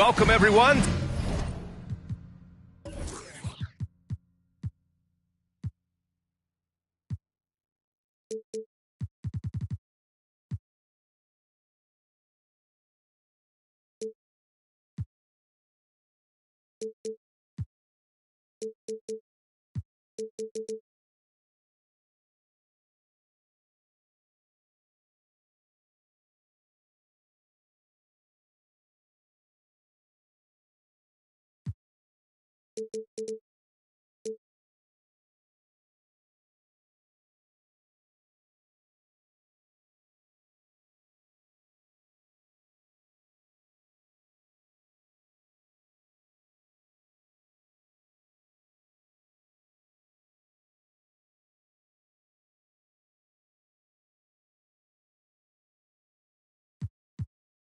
Welcome, everyone.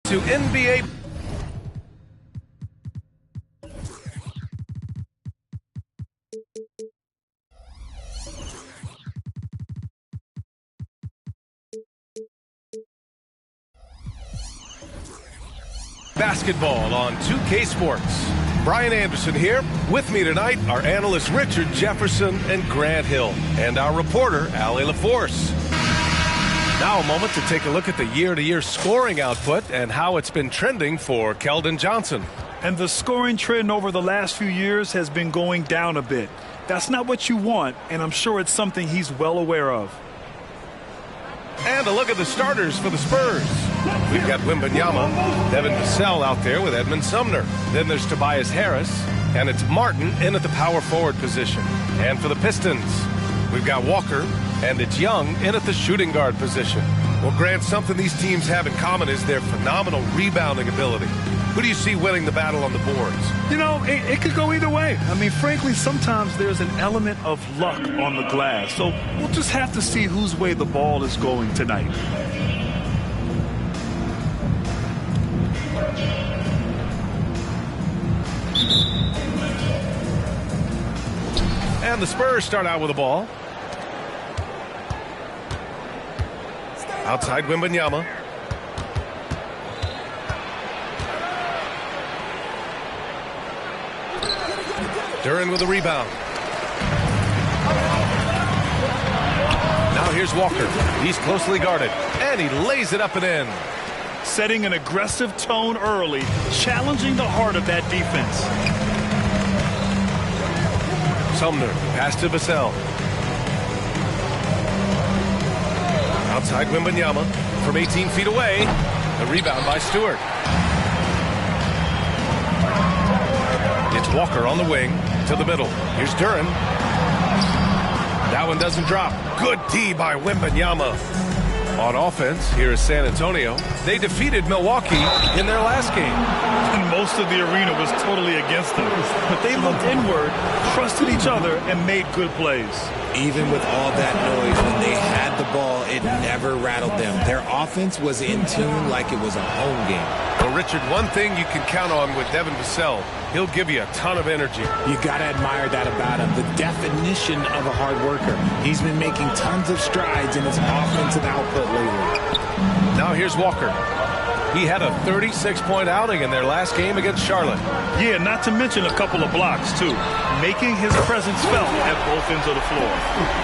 To NBA. Basketball on 2K Sports. Brian Anderson here. With me tonight are analysts Richard Jefferson and Grant Hill, and our reporter, Allie LaForce. Now a moment to take a look at the year-to-year scoring output and how it's been trending for Keldon Johnson. And the scoring trend over the last few years has been going down a bit. That's not what you want, and I'm sure it's something he's well aware of. And a look at the starters for the Spurs. We've got Wembanyama, Devin Vassell out there with Edmund Sumner. Then there's Tobias Harris, and it's Martin in at the power forward position. And for the Pistons, we've got Walker, and it's Young in at the shooting guard position. Well, Grant, something these teams have in common is their phenomenal rebounding ability. Who do you see winning the battle on the boards? You know, it could go either way. I mean, frankly, sometimes there's an element of luck on the glass. So we'll just have to see whose way the ball is going tonight. And the Spurs start out with the ball. Outside Wembanyama. Duren with the rebound. Now here's Walker. He's closely guarded, and he lays it up and in. Setting an aggressive tone early, challenging the heart of that defense. Sumner, pass to Vassell. Outside Wembanyama from 18 feet away. The rebound by Stewart. It's Walker on the wing to the middle. Here's Duren. That one doesn't drop. Good D by Wembanyama. On offense, here is San Antonio. They defeated Milwaukee in their last game. And most of the arena was totally against them. But they looked inward, trusted each other, and made good plays. Even with all that noise, when they had the ball, it never rattled them. Their offense was in tune like it was a home game. Well, Richard, one thing you can count on with Devin Vassell, he'll give you a ton of energy. You got to admire that about him. The definition of a hard worker. He's been making tons of strides in his offensive output lately. Now here's Walker. He had a 36-point outing in their last game against Charlotte. Yeah, not to mention a couple of blocks, too. Making his presence felt at both ends of the floor.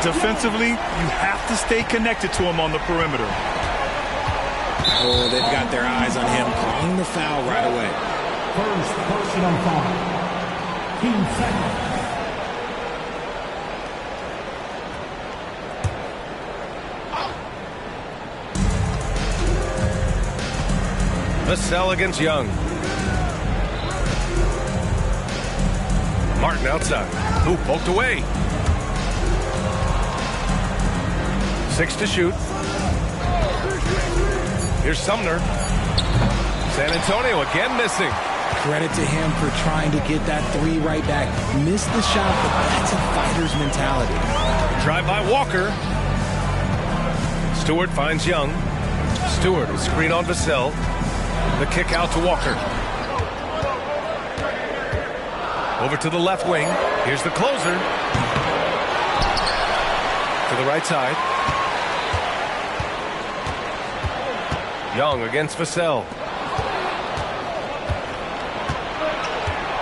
Defensively, you have to stay connected to him on the perimeter. Oh, they've got their eyes on him, calling the foul right away. First personal foul. Team second. Vassell against Young. Martin outside. Who poked away. 6 to shoot. Here's Sumner. San Antonio again missing. Credit to him for trying to get that three right back. Missed the shot, but that's a fighter's mentality. Drive by Walker. Stewart finds Young. Stewart is screen on Vassell. The kick out to Walker. Over to the left wing. Here's the closer. To the right side. Young against Vassell.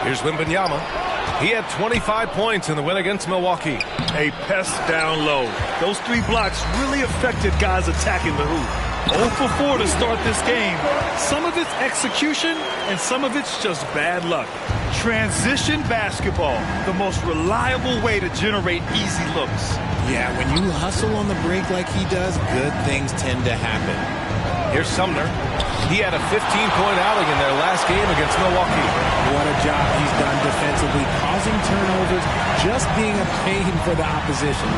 Here's Wembanyama. He had 25 points in the win against Milwaukee. A pest down low. Those 3 blocks really affected guys attacking the hoop. 0 for 4 to start this game. Some of it's execution, and some of it's just bad luck. Transition basketball, the most reliable way to generate easy looks. Yeah, when you hustle on the break like he does, good things tend to happen. Here's Sumner. He had a 15-point outing in their last game against Milwaukee. What a job he's done defensively, causing turnovers, just being a pain for the opposition.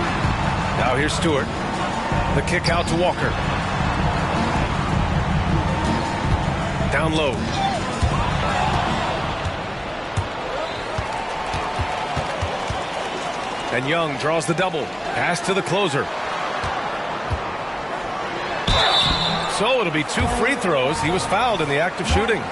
Now here's Stewart. The kick out to Walker. Down low. And Young draws the double. Pass to the closer. So it'll be 2 free throws. He was fouled in the act of shooting.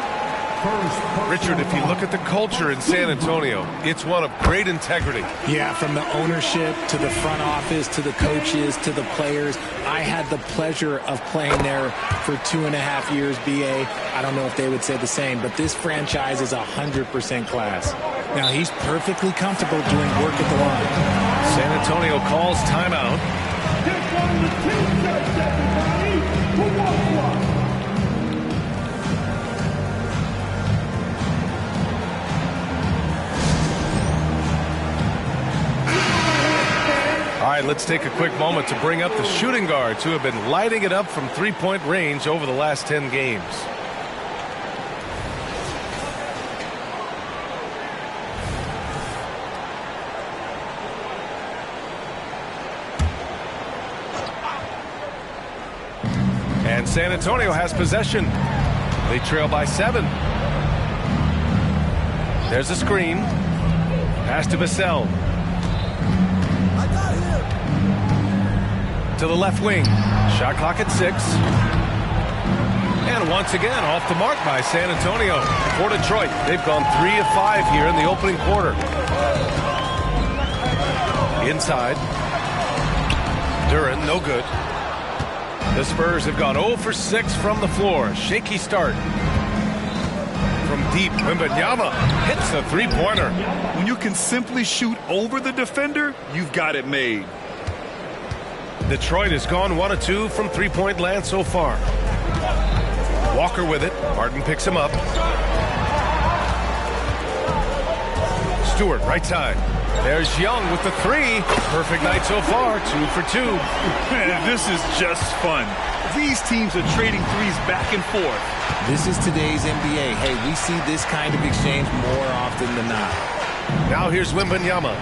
Richard, if you look at the culture in San Antonio, it's one of great integrity. Yeah, from the ownership to the front office to the coaches to the players. I had the pleasure of playing there for 2.5 years, BA. I don't know if they would say the same, but this franchise is 100% class. Now, he's perfectly comfortable doing work at the line. San Antonio calls timeout. All right, let's take a quick moment to bring up the shooting guards who have been lighting it up from 3-point range over the last 10 games. And San Antonio has possession. They trail by 7. There's a screen. Pass to Vassell. To the left wing. Shot clock at 6. And once again, off the mark by San Antonio. For Detroit, they've gone 3 of 5 here in the opening quarter. Inside. Duren, no good. The Spurs have gone 0 for 6 from the floor. Shaky start. From deep, Wembanyama hits a 3-pointer. When you can simply shoot over the defender, you've got it made. Detroit has gone 1 of 2 from 3-point land so far. Walker with it. Martin picks him up. Stewart, right side. There's Young with the 3. Perfect night so far. 2 for 2. Man, this is just fun. These teams are trading threes back and forth. This is today's NBA. Hey, we see this kind of exchange more often than not. Now here's Wembanyama.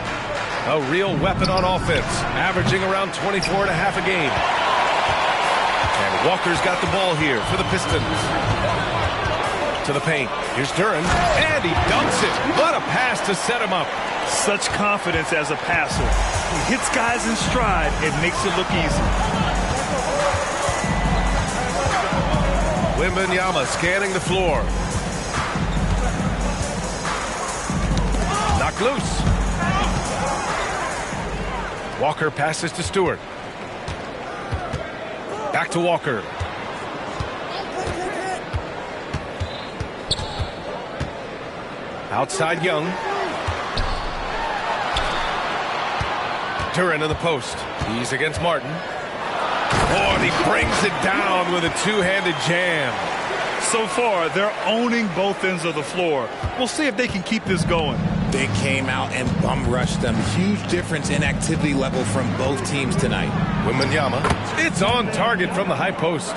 A real weapon on offense, averaging around 24 and a half a game. And Walker's got the ball here for the Pistons. To the paint. Here's Duren, and he dunks it. What a pass to set him up. Such confidence as a passer. He hits guys in stride and makes it look easy. Wembanyama scanning the floor. Knocked loose. Walker passes to Stewart. Back to Walker. Outside Young. Duren in the post. He's against Martin. Oh, and he brings it down with a two-handed jam. So far, they're owning both ends of the floor. We'll see if they can keep this going. They came out and bum-rushed them. Huge difference in activity level from both teams tonight. Wembanyama. It's on target from the high post.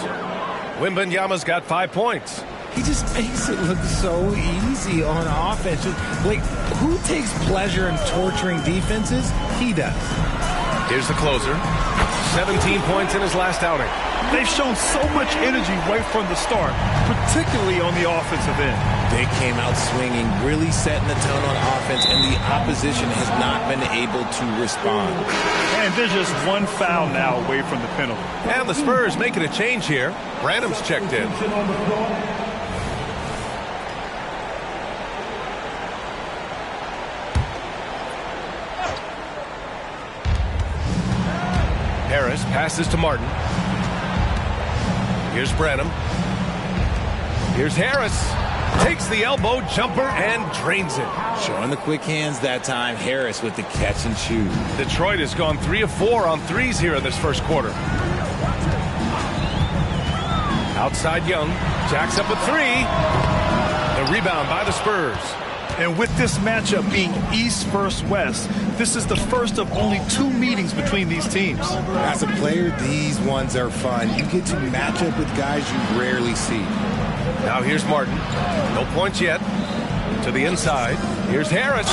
Wembanyama's got 5 points. He just makes it look so easy on offense. Like, who takes pleasure in torturing defenses? He does. Here's the closer. 17 points in his last outing. They've shown so much energy right from the start, particularly on the offensive end. They came out swinging, really setting the tone on offense, and the opposition has not been able to respond. And there's just one foul now away from the penalty. And the Spurs making a change here. Branham's checked in. Harris passes to Martin. Here's Branham. Here's Harris. Takes the elbow jumper and drains it. Showing the quick hands that time. Harris with the catch and shoot. Detroit has gone 3 of 4 on threes here in this first quarter. Outside Young. Jacks up a 3. The rebound by the Spurs. And with this matchup being East versus West, this is the first of only 2 meetings between these teams. As a player, these ones are fun. You get to match up with guys you rarely see. Now here's Martin. No points yet. To the inside. Here's Harris.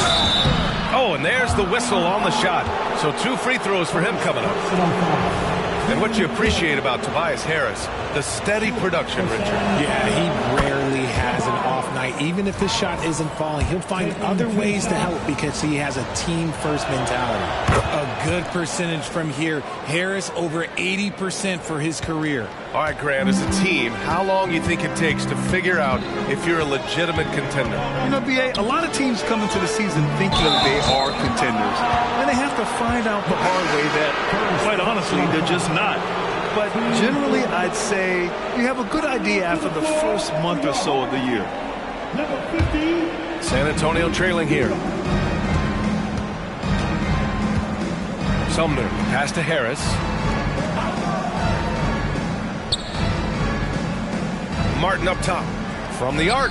Oh, and there's the whistle on the shot. So 2 free throws for him coming up. And what you appreciate about Tobias Harris, the steady production, Richard. Yeah, he rarely has an off night. Even if his shot isn't falling, he'll find other ways to help because he has a team-first mentality. A good percentage from here. Harris over 80% for his career. All right, Grant, as a team, how long do you think it takes to figure out if you're a legitimate contender? You know, B.A., a lot of teams come into the season thinking they are contenders. And they have to find out the hard way that, quite honestly, they're just not. But generally, I'd say you have a good idea after the first month or so of the year. San Antonio trailing here. Sumner, pass to Harris. Martin up top. From the arc.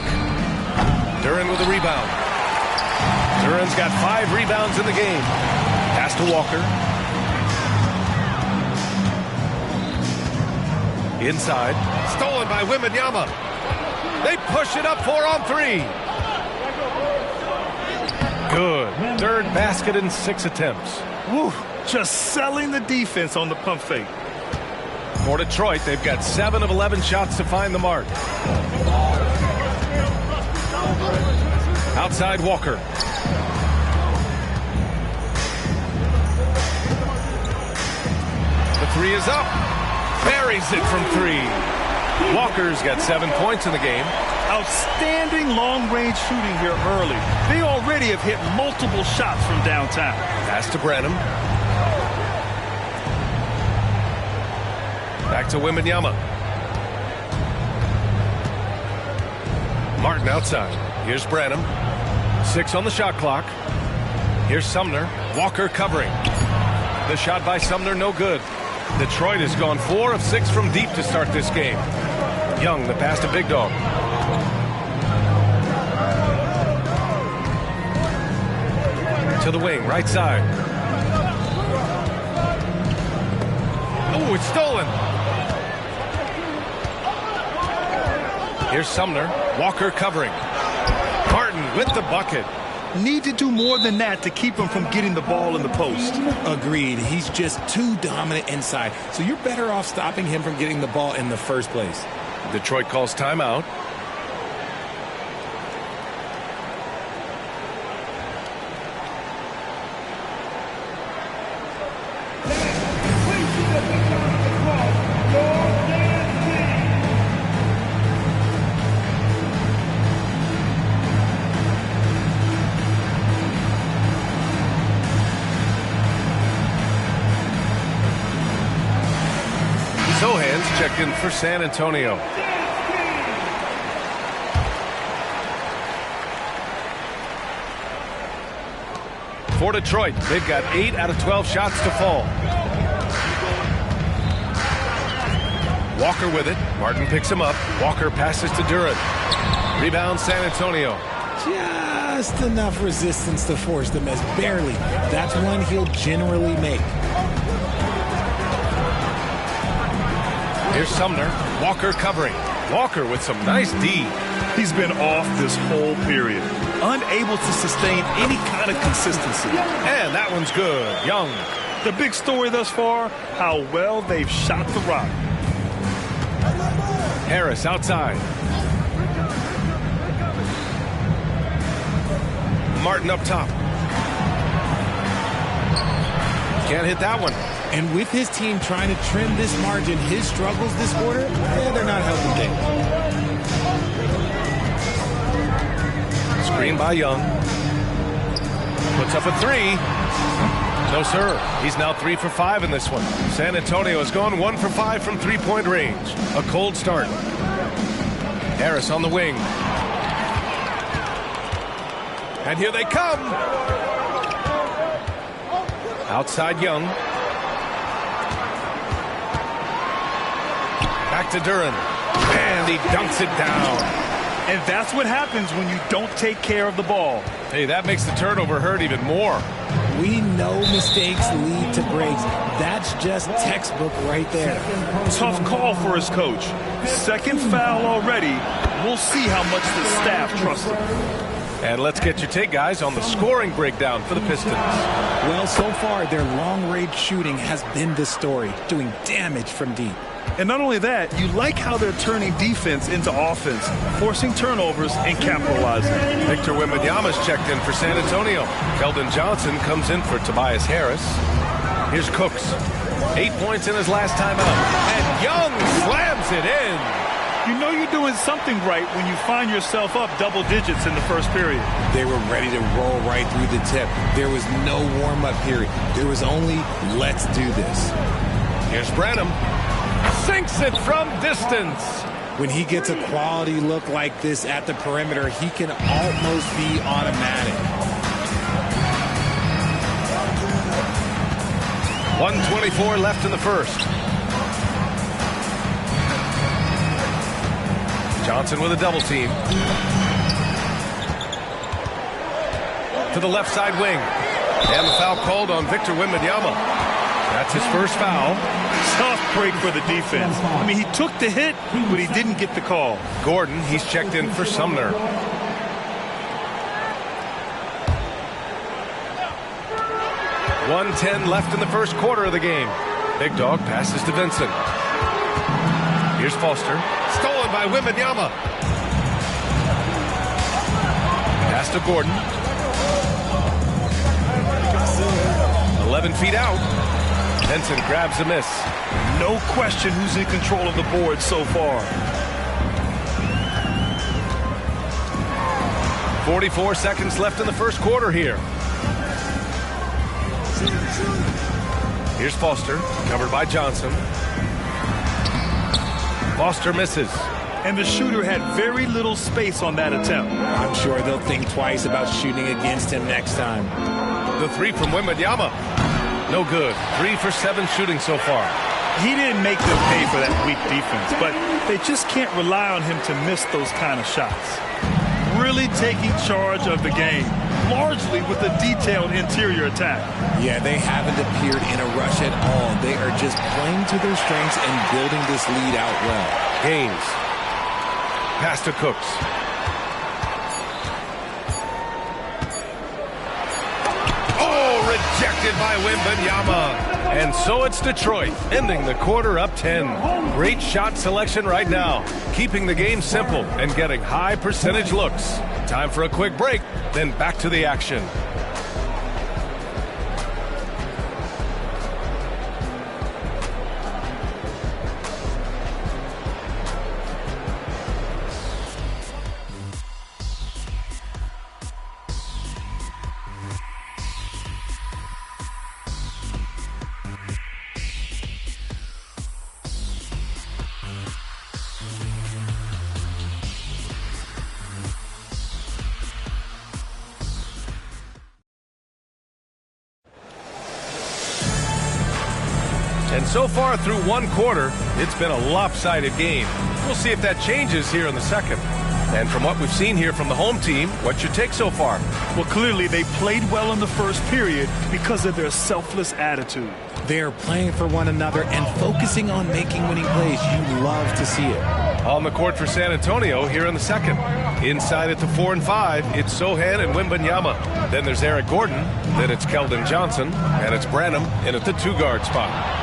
Duren with a rebound. Duren's got 5 rebounds in the game. Pass to Walker. Inside. Stolen by Wembanyama. They push it up 4 on 3. Good. 3rd basket in 6 attempts. Woo, just selling the defense on the pump fake. For Detroit, they've got 7 of 11 shots to find the mark. Outside Walker. The 3 is up. Buries it from 3. Walker's got 7 points in the game. Outstanding long-range shooting here early. They already have hit multiple shots from downtown. Pass to Branham. Back to Wembanyama. Martin outside. Here's Branham. 6 on the shot clock. Here's Sumner. Walker covering. The shot by Sumner, no good. Detroit has gone 4 of 6 from deep to start this game. Young, the pass to Big Dog. To the wing, right side. Oh, it's stolen. Here's Sumner. Walker covering. Martin with the bucket. Need to do more than that to keep him from getting the ball in the post. Agreed. He's just too dominant inside. So you're better off stopping him from getting the ball in the first place. Detroit calls timeout. Checked in for San Antonio. For Detroit, they've got 8 out of 12 shots to fall. Walker with it. Martin picks him up. Walker passes to Duren. Rebound San Antonio. Just enough resistance to force the miss. Barely. That's one he'll generally make. Here's Sumner. Walker covering. Walker with some nice D. He's been off this whole period. Unable to sustain any kind of consistency. And that one's good. Young. The big story thus far, how well they've shot the rock. Harris outside. Martin up top. Can't hit that one. And with his team trying to trim this margin, his struggles this quarter, they're not helping things. Screen by Young. Puts up a 3. No, sir. He's now 3 for 5 in this one. San Antonio has gone 1 for 5 from 3-point range. A cold start. Harris on the wing. And here they come. Outside Young. Back to Duran. And he dunks it down. And that's what happens when you don't take care of the ball. Hey, that makes the turnover hurt even more. We know mistakes lead to breaks. That's just textbook right there. Tough call for his coach. Second foul already. We'll see how much the staff trusts him. And let's get your take, guys, on the scoring breakdown for the Pistons. Well, so far, their long-range shooting has been the story, doing damage from deep. And not only that, you like how they're turning defense into offense, forcing turnovers and capitalizing. Victor Wembanyama's checked in for San Antonio. Keldon Johnson comes in for Tobias Harris. Here's Cooks. 8 points in his last time out. And Young slams it in. You know you're doing something right when you find yourself up double digits in the first period. They were ready to roll right through the tip. There was no warm-up period. There was only, let's do this. Here's Branham. Sinks it from distance. When he gets a quality look like this at the perimeter, he can almost be automatic. 1:24 left in the first. Johnson with a double team. To the left side wing. And the foul called on Victor Wembanyama. That's his first foul. Tough break for the defense. I mean, he took the hit, but he didn't get the call. Gordon, he's checked in for Sumner. .110 left in the first quarter of the game. Big Dog passes to Vincent. Here's Foster. Stolen by Wembanyama. Pass to Gordon. 11 feet out. Vincent grabs a miss. No question who's in control of the board so far. 44 seconds left in the first quarter here. Here's Foster, covered by Johnson. Foster misses. And the shooter had very little space on that attempt. I'm sure they'll think twice about shooting against him next time. The three from Wembanyama. No good. 3 for 7 shooting so far. He didn't make them pay for that weak defense, but they just can't rely on him to miss those kind of shots. Really taking charge of the game, largely with a detailed interior attack. Yeah, they haven't appeared in a rush at all. They are just playing to their strengths and building this lead out well. Gaines. Pass to Cooks. Rejected by Wembanyama. And so it's Detroit, ending the quarter up 10. Great shot selection right now, keeping the game simple and getting high percentage looks. Time for a quick break, then back to the action. And so far through one quarter, it's been a lopsided game. We'll see if that changes here in the second. And from what we've seen here from the home team, what's your take so far? Well, clearly they played well in the first period because of their selfless attitude. They are playing for one another and focusing on making winning plays. You love to see it. On the court for San Antonio here in the second. Inside at the 4 and 5, it's Sochan and Wembanyama. Then there's Eric Gordon. Then it's Keldon Johnson. And it's Branham in at the 2-guard spot.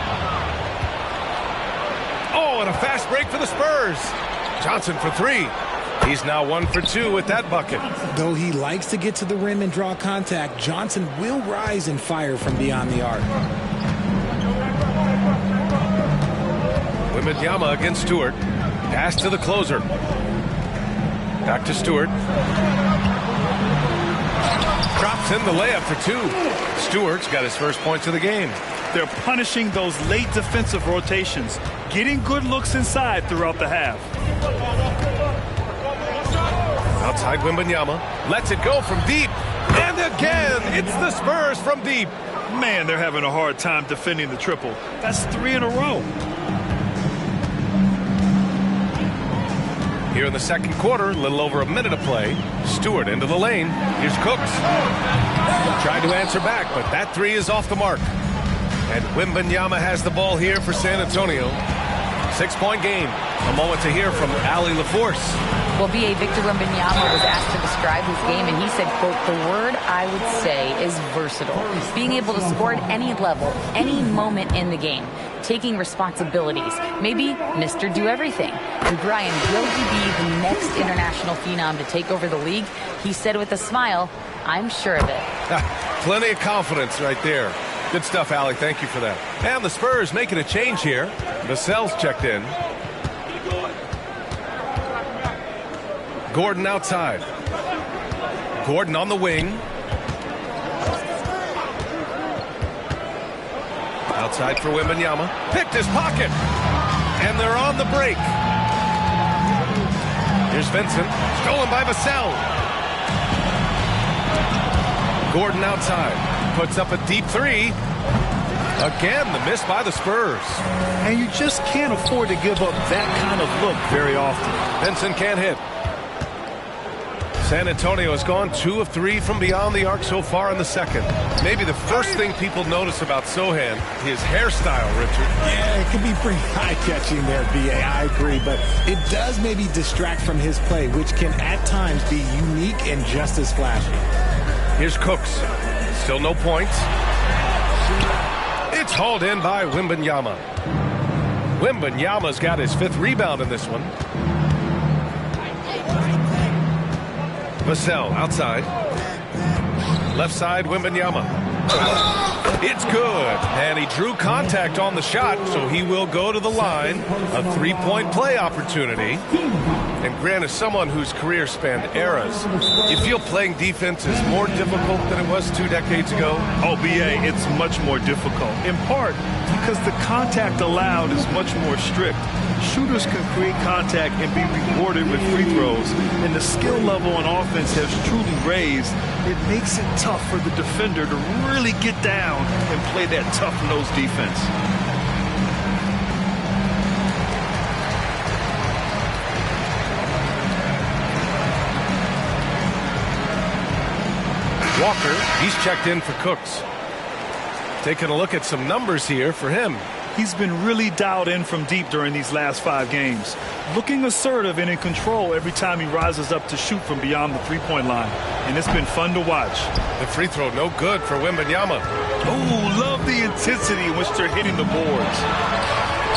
Oh, and a fast break for the Spurs. Johnson for 3. He's now 1 for 2 with that bucket. Though he likes to get to the rim and draw contact, Johnson will rise and fire from beyond the arc. Wembanyama against Stewart. Pass to the closer. Back to Stewart. Drops in the layup for 2. Stewart's got his first points of the game. They're punishing those late defensive rotations, getting good looks inside throughout the half. Outside Wembanyama. Lets it go from deep. It's the Spurs from deep. Man, they're having a hard time defending the triple. That's 3 in a row. Here in the second quarter, a little over a minute of play. Stewart into the lane. Here's Cooks. Tried to answer back, but that three is off the mark. And Wembanyama has the ball here for San Antonio. 6-point game. A moment to hear from Allie LaForce. Well, B.A. Victor Wembanyama was asked to describe his game, and he said, quote, "The word I would say is versatile. Being able to score at any level, any moment in the game. Taking responsibilities. Maybe Mr. Do-Everything." And Brian, will he be the next international phenom to take over the league? He said with a smile, "I'm sure of it." Plenty of confidence right there. Good stuff, Allie. Thank you for that. And the Spurs making a change here. Vassell's checked in. Gordon outside. Gordon on the wing. Outside for Wembanyama. Picked his pocket. And they're on the break. Here's Vincent. Stolen by Vassell. Gordon outside. Puts up a deep three. Again, the miss by the Spurs. And you just can't afford to give up that kind of look very often. Vincent can't hit. San Antonio has gone 2 of 3 from beyond the arc so far in the second. Maybe the first thing people notice about Sohan, his hairstyle, Richard. Yeah, it can be pretty eye-catching there, B.A. I agree, but it does maybe distract from his play, which can at times be unique and just as flashy. Here's Cooks. Still no points. It's hauled in by Wembanyama. Wembanyama's got his 5th rebound in this one. Vassell outside. Left side, Wembanyama. It's good. And he drew contact on the shot, so he will go to the line. A 3-point play opportunity. And Grant, is someone whose career spanned eras, you feel playing defense is more difficult than it was 2 decades ago? Oh, B.A., it's much more difficult, in part because the contact allowed is much more strict. Shooters can create contact and be rewarded with free throws, and the skill level on offense has truly raised. It makes it tough for the defender to really get down and play that tough-nosed defense. Walker, he's checked in for Cooks. Taking a look at some numbers here for him. He's been really dialed in from deep during these last 5 games. Looking assertive and in control every time he rises up to shoot from beyond the 3-point line. And it's been fun to watch. The free throw no good for Wembanyama. Oh, love the intensity in which they're hitting the boards.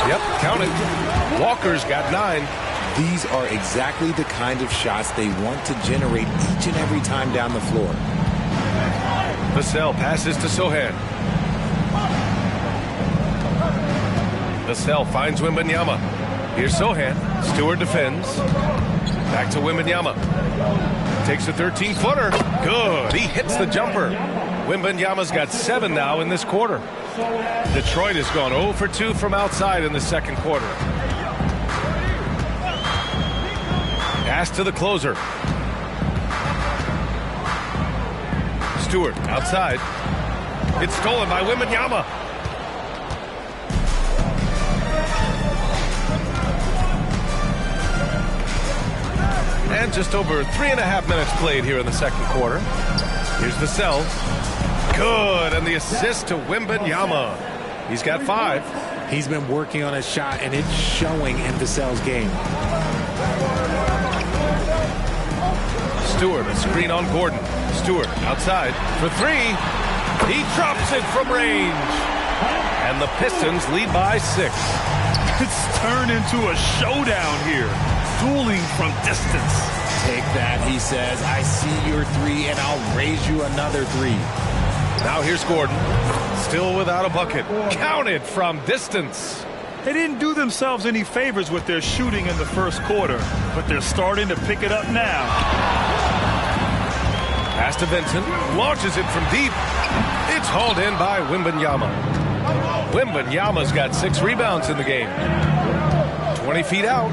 Yep, count it. Walker's got 9. These are exactly the kind of shots they want to generate each and every time down the floor. Vassell passes to Sohan. Vassell finds Wembanyama. Here's Sohan. Stewart defends. Back to Wembanyama. Takes a 13-footer. Good. He hits the jumper. Wembanyama's got 7 now in this quarter. Detroit has gone 0 for 2 from outside in the second quarter. Pass to the closer. Stewart outside. It's stolen by Wembanyama. And just over 3.5 minutes played here in the second quarter. Here's Vassell. Good, and the assist to Wembanyama. He's got 5. He's been working on his shot, and it's showing in Vassell's game. Stewart, a screen on Gordon. Stewart outside for 3. He drops it from range. And the Pistons lead by 6. It's turned into a showdown here. Dueling from distance. Take that, he says. I see your 3, and I'll raise you another 3. Now here's Gordon. Still without a bucket. Counted from distance. They didn't do themselves any favors with their shooting in the first quarter, but they're starting to pick it up now. Pass to Vincent. Launches it from deep. It's hauled in by Wembanyama. Wembanyama's got 6 rebounds in the game. 20 feet out.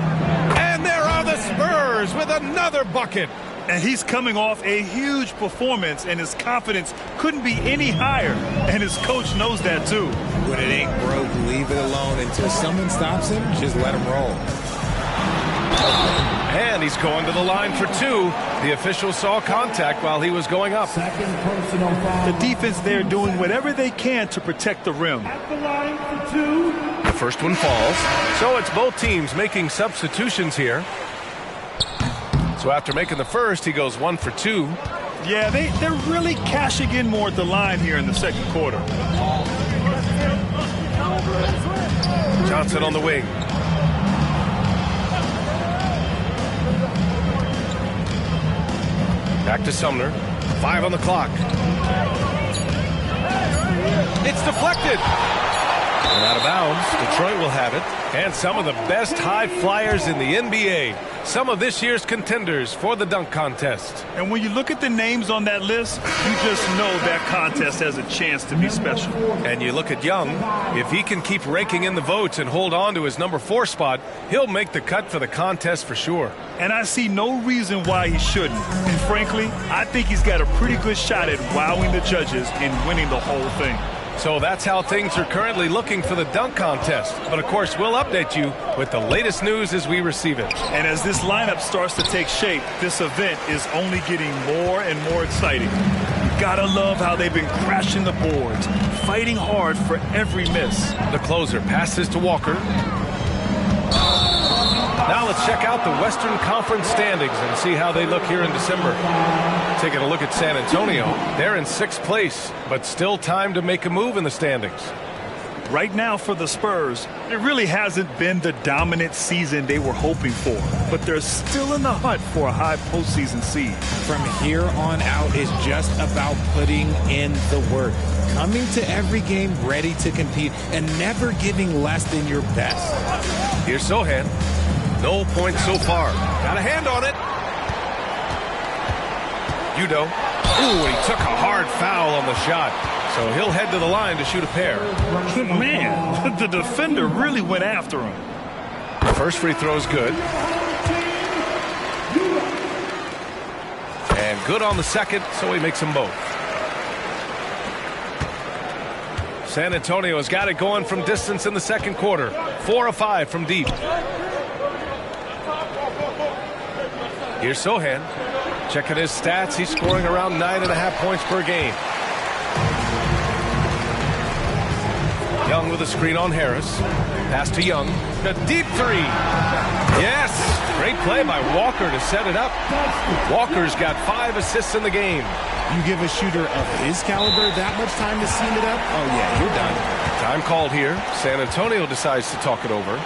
And there are the Spurs with another bucket. And he's coming off a huge performance, and his confidence couldn't be any higher. And his coach knows that, too. When it ain't broke, leave it alone. Until someone stops him, just let him roll. And he's going to the line for two. The official saw contact while he was going up. Second personal foul. The defense there doing whatever they can to protect the rim. At the line for two. The first one falls. So it's both teams making substitutions here. So after making the first, he goes 1 for 2. Yeah, they're really cashing in more at the line here in the second quarter. Johnson on the wing. Back to Sumner. 5 on the clock. It's deflected. And out of bounds. Detroit will have it. And some of the best high flyers in the NBA. Some of this year's contenders for the dunk contest. And when you look at the names on that list, you just know that contest has a chance to be special. And you look at Young. If he can keep raking in the votes and hold on to his number 4 spot, he'll make the cut for the contest for sure. And I see no reason why he shouldn't. And frankly, I think he's got a pretty good shot at wowing the judges and winning the whole thing. So that's how things are currently looking for the dunk contest. But of course, we'll update you with the latest news as we receive it. And as this lineup starts to take shape, this event is only getting more and more exciting. You gotta love how they've been crashing the boards, fighting hard for every miss. The closer passes to Walker. Now let's check out the Western Conference standings and see how they look here in December. Taking a look at San Antonio, they're in 6th place, but still time to make a move in the standings. Right now for the Spurs, it really hasn't been the dominant season they were hoping for, but they're still in the hunt for a high postseason seed. From here on out is just about putting in the work. Coming to every game ready to compete and never giving less than your best. Here's Sohan. No points so far. Got a hand on it. Udo. Ooh, he took a hard foul on the shot. So he'll head to the line to shoot a pair. Man, the defender really went after him. The first free throw is good. And good on the second, so he makes them both. San Antonio has got it going from distance in the second quarter. 4 of 5 from deep. Here's Sohan. Checking his stats, he's scoring around 9.5 points per game. Young with a screen on Harris. Pass to Young. A deep three. Yes! Great play by Walker to set it up. Walker's got 5 assists in the game. You give a shooter of his caliber that much time to seam it up? Oh, yeah, you're done. Time called here. San Antonio decides to talk it over.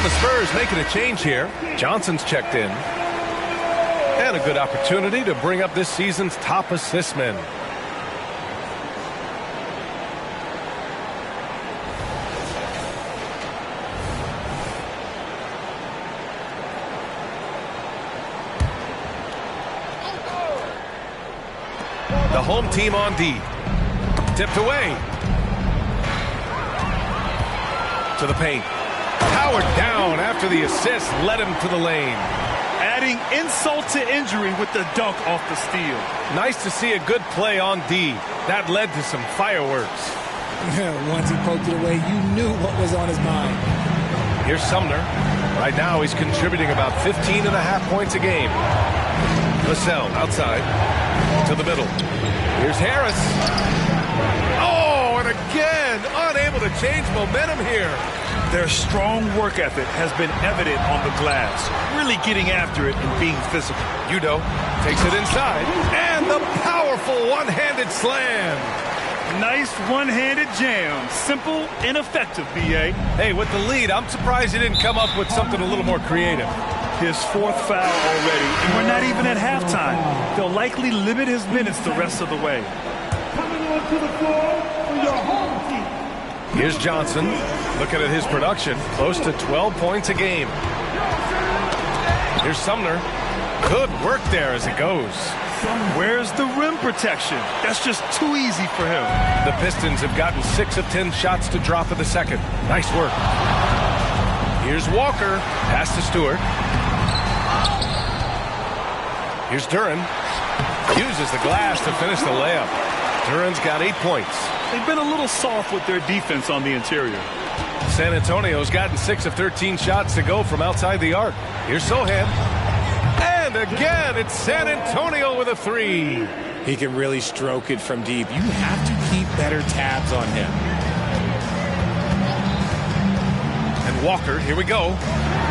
The Spurs making a change here. Johnson's checked in. And a good opportunity to bring up this season's top assist men. The home team on D. Tipped away. To the paint. Powered down after the assist led him to the lane. Adding insult to injury with the dunk off the steal. Nice to see a good play on D. That led to some fireworks. Once he poked it away, you knew what was on his mind. Here's Sumner. Right now he's contributing about 15.5 points a game. Vassell outside to the middle. Here's Harris. Oh, and again, unable to change momentum here. Their strong work ethic has been evident on the glass, really getting after it and being physical. Udo takes it inside, and the powerful one-handed slam. Nice one-handed jam. Simple and effective, B.A. Hey, with the lead, I'm surprised he didn't come up with something a little more creative. His 4th foul already, and we're not even at halftime. They'll likely limit his minutes the rest of the way. Coming onto the floor for your home team. Here's Johnson. Looking at his production, close to 12 points a game. Here's Sumner. Good work there as it goes. Where's the rim protection? That's just too easy for him. The Pistons have gotten 6 of 10 shots to drop in the second. Nice work. Here's Walker. Pass to Stewart. Here's Duren. Uses the glass to finish the layup. Duren's got 8 points. They've been a little soft with their defense on the interior. San Antonio's gotten 6 of 13 shots to go from outside the arc. Here's Sohan. And again, it's San Antonio with a 3. He can really stroke it from deep. You have to keep better tabs on him. And Walker, here we go.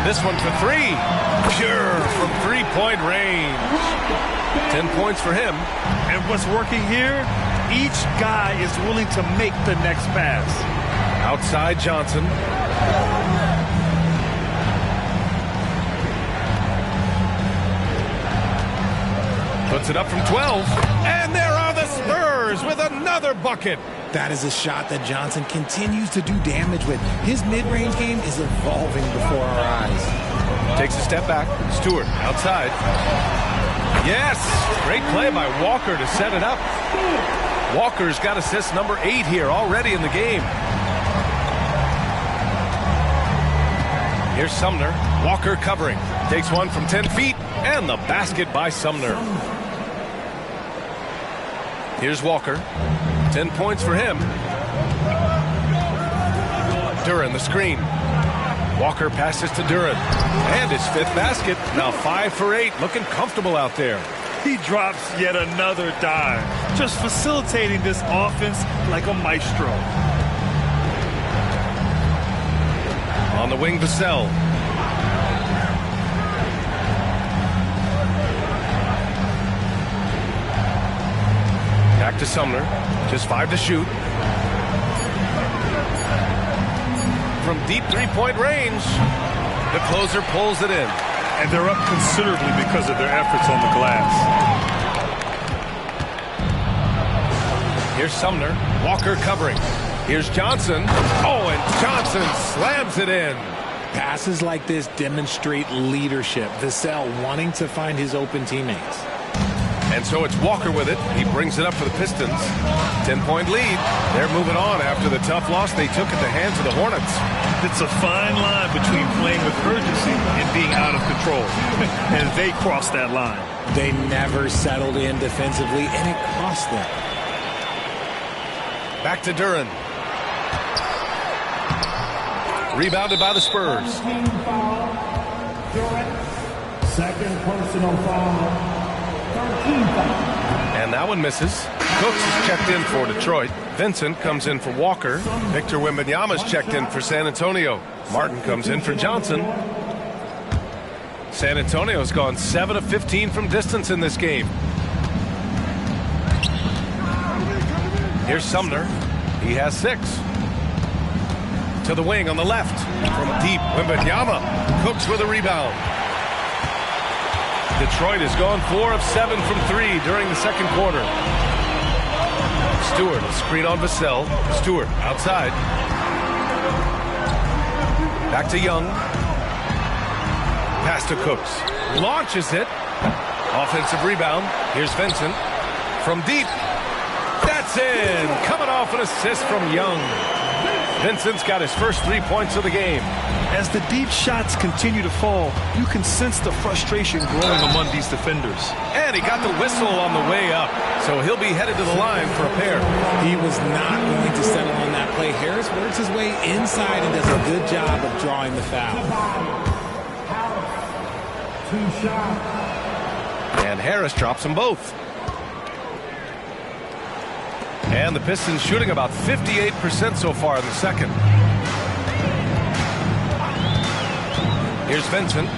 This one for 3. Pure from three-point range. 10 points for him. And what's working here? Each guy is willing to make the next pass. Outside Johnson. Puts it up from 12. And there are the Spurs with another bucket. That is a shot that Johnson continues to do damage with. His mid-range game is evolving before our eyes. Takes a step back. Stewart outside. Yes! Great play by Walker to set it up. Walker's got assist number 8 here already in the game. Here's Sumner. Walker covering. Takes one from 10 feet. And the basket by Sumner. Here's Walker. 10 points for him. Duren the screen. Walker passes to Duren. And his 5th basket. Now 5 for 8. Looking comfortable out there. He drops yet another dime. Just facilitating this offense like a maestro. On the wing, Vassell. Back to Sumner. Just 5 to shoot. From deep three-point range, the closer pulls it in. And they're up considerably because of their efforts on the glass. Here's Sumner. Walker covering. Here's Johnson. Oh, and Johnson slams it in. Passes like this demonstrate leadership. Vassell wanting to find his open teammates. And so it's Walker with it. He brings it up for the Pistons. 10-point lead. They're moving on after the tough loss they took at the hands of the Hornets. It's a fine line between playing with urgency and being out of control. And they crossed that line. They never settled in defensively, and it cost them. Back to Duren. Rebounded by the Spurs. Second personal foul. And that one misses. Cooks is checked in for Detroit. Vincent comes in for Walker. Victor Wembanyama's checked in for San Antonio. Martin comes in for Johnson. San Antonio's gone 7 of 15 from distance in this game. Here's Sumner. He has 6. To the wing on the left. From deep, Wembanyama. Cooks with a rebound. Detroit has gone 4 of 7 from 3 during the second quarter. Stewart, a screen on Vassell. Stewart outside. Back to Young. Pass to Cooks. Launches it. Offensive rebound. Here's Vincent. From deep. That's in. Coming off an assist from Young. Vincent's got his first 3 points of the game. As the deep shots continue to fall, you can sense the frustration growing among these defenders. And he got the whistle on the way up, so he'll be headed to the line for a pair. He was not going to settle on that play. Harris works his way inside and does a good job of drawing the foul. 2 shots. And Harris drops them both. And the Pistons shooting about 58% so far in the second. Here's Vincent.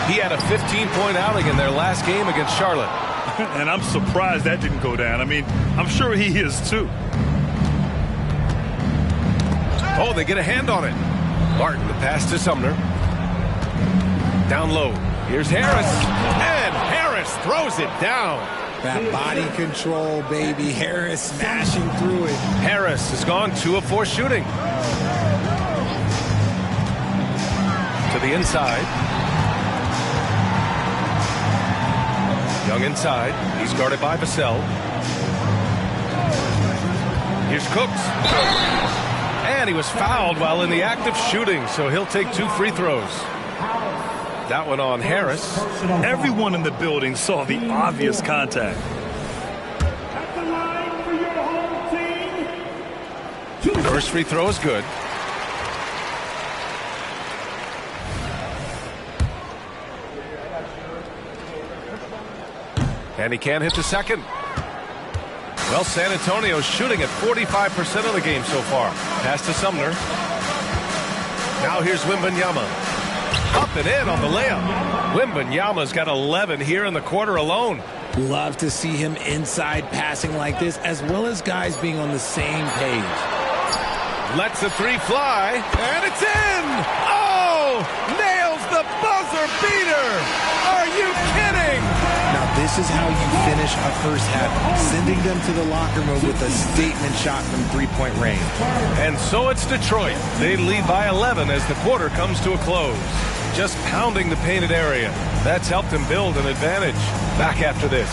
He had a 15-point outing in their last game against Charlotte. And I'm surprised that didn't go down. I mean, I'm sure he is too. Oh, they get a hand on it. Martin, the pass to Sumner. Down low. Here's Harris. And Harris throws it down. That body control, baby. Harris smashing through it. Harris has gone 2 of 4 shooting. To the inside. Young inside. He's guarded by Vassell. Here's Cooks. And he was fouled while in the act of shooting, so he'll take 2 free throws. That one on Harris. Everyone in the building saw the obvious contact. At the line for your home team. First free throw is good. And he can't hit the second. Well, San Antonio's shooting at 45% of the game so far. Pass to Sumner. Now here's Wembanyama. Up and in on the layup. Wembanyama's got 11 here in the quarter alone. Love to see him inside passing like this, as well as guys being on the same page. Lets the 3 fly, and it's in! Oh! Nails the buzzer beater! Are you kidding? Now, this is how you finish a first half, sending them to the locker room with a statement shot from three-point range. And so it's Detroit. They lead by 11 as the quarter comes to a close. Just pounding the painted area. That's helped them build an advantage. Back after this.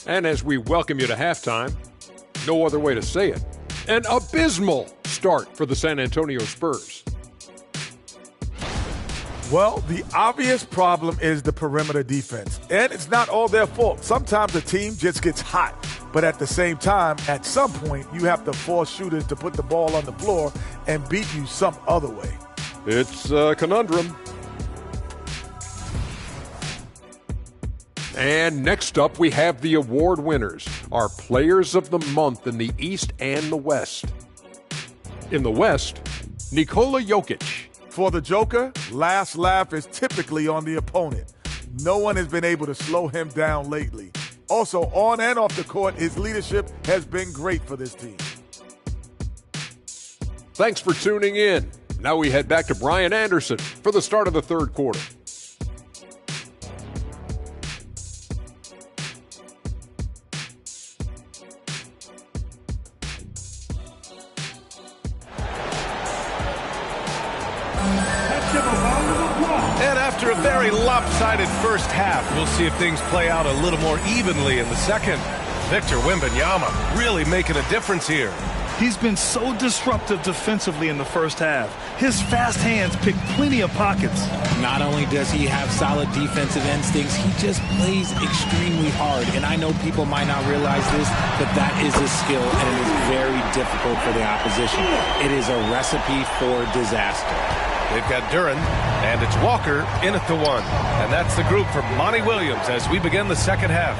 And as we welcome you to halftime, no other way to say it, an abysmal start for the San Antonio Spurs. Well, the obvious problem is the perimeter defense. And it's not all their fault. Sometimes the team just gets hot. But at the same time, at some point, you have to force shooters to put the ball on the floor and beat you some other way. It's a conundrum. And next up, we have the award winners, our players of the month in the East and the West. In the West, Nikola Jokic. For the Joker, last laugh is typically on the opponent. No one has been able to slow him down lately. Also, on and off the court, his leadership has been great for this team. Thanks for tuning in. Now we head back to Brian Anderson for the start of the third quarter. And after a very lopsided first half, we'll see if things play out a little more evenly in the second. Victor Wembanyama really making a difference here. He's been so disruptive defensively in the first half. His fast hands pick plenty of pockets. Not only does he have solid defensive instincts, he just plays extremely hard. And I know people might not realize this, but that is a skill, and it is very difficult for the opposition. It is a recipe for disaster. They've got Duran, and it's Walker in at the 1. And that's the group for Monty Williams as we begin the second half.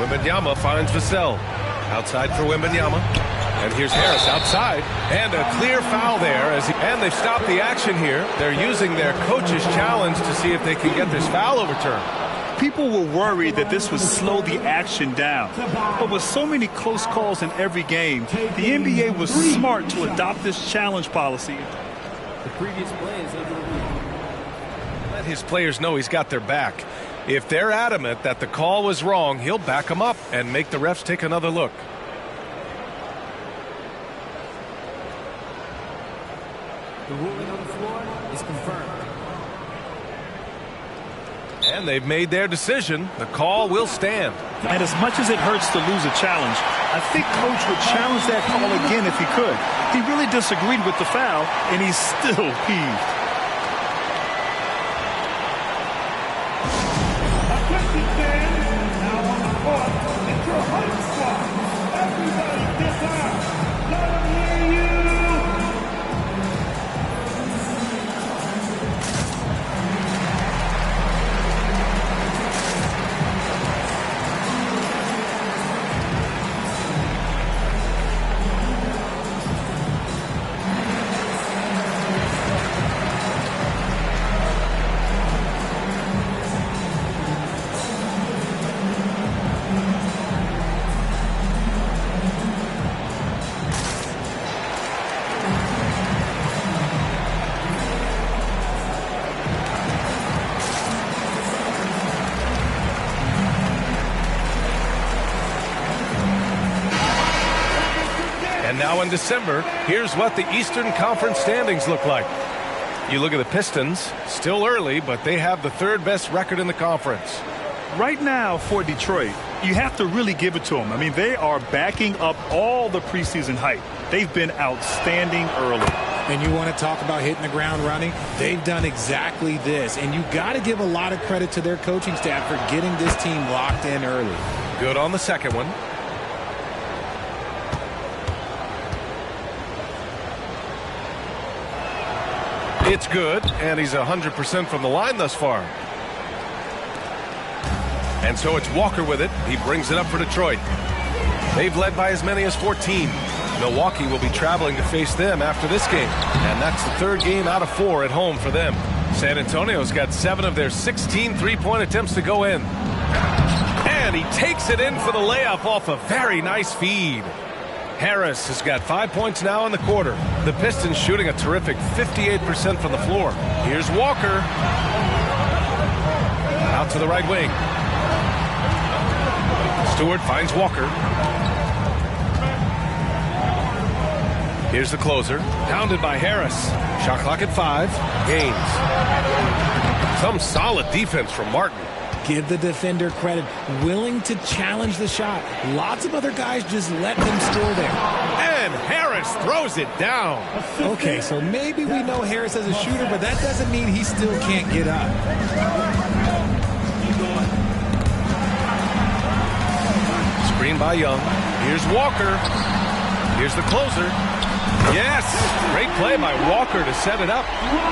Wembanyama finds Vassell. Outside for Wembanyama. And here's Harris outside. And a clear foul there. And they've stopped the action here. They're using their coach's challenge to see if they can get this foul overturned. People were worried that this would slow the action down. But with so many close calls in every game, the NBA was smart to adopt this challenge policy. The previous play is over the lead. Let his players know he's got their back. If they're adamant that the call was wrong, he'll back them up and make the refs take another look. The ruling on the floor is confirmed. And they've made their decision. The call will stand. And as much as it hurts to lose a challenge, I think Coach would challenge that call again if he could. He really disagreed with the foul, and he's still peeved. Now in December, here's what the Eastern Conference standings look like. You look at the Pistons, still early, but they have the third best record in the conference. Right now for Detroit, you have to really give it to them. I mean, they are backing up all the preseason hype. They've been outstanding early. And you want to talk about hitting the ground running? They've done exactly this. And you got to give a lot of credit to their coaching staff for getting this team locked in early. Good on the second one. It's good, and he's 100% from the line thus far. And so it's Walker with it. He brings it up for Detroit. They've led by as many as 14. Milwaukee will be traveling to face them after this game, and that's the third game out of 4 at home for them. San Antonio's got 7 of their 16 three-point attempts to go in. And he takes it in for the layup off a very nice feed. Harris has got 5 points now in the quarter. The Pistons shooting a terrific 58% from the floor. Here's Walker. Out to the right wing. Stewart finds Walker. Here's the closer. Pounded by Harris. Shot clock at 5. Gaines. Some solid defense from Martin. Give the defender credit. Willing to challenge the shot. Lots of other guys just let them score there. And Harris throws it down. Okay, so maybe we know Harris as a shooter, but that doesn't mean he still can't get up. Screen by Young. Here's Walker. Here's the closer. Yes! Great play by Walker to set it up.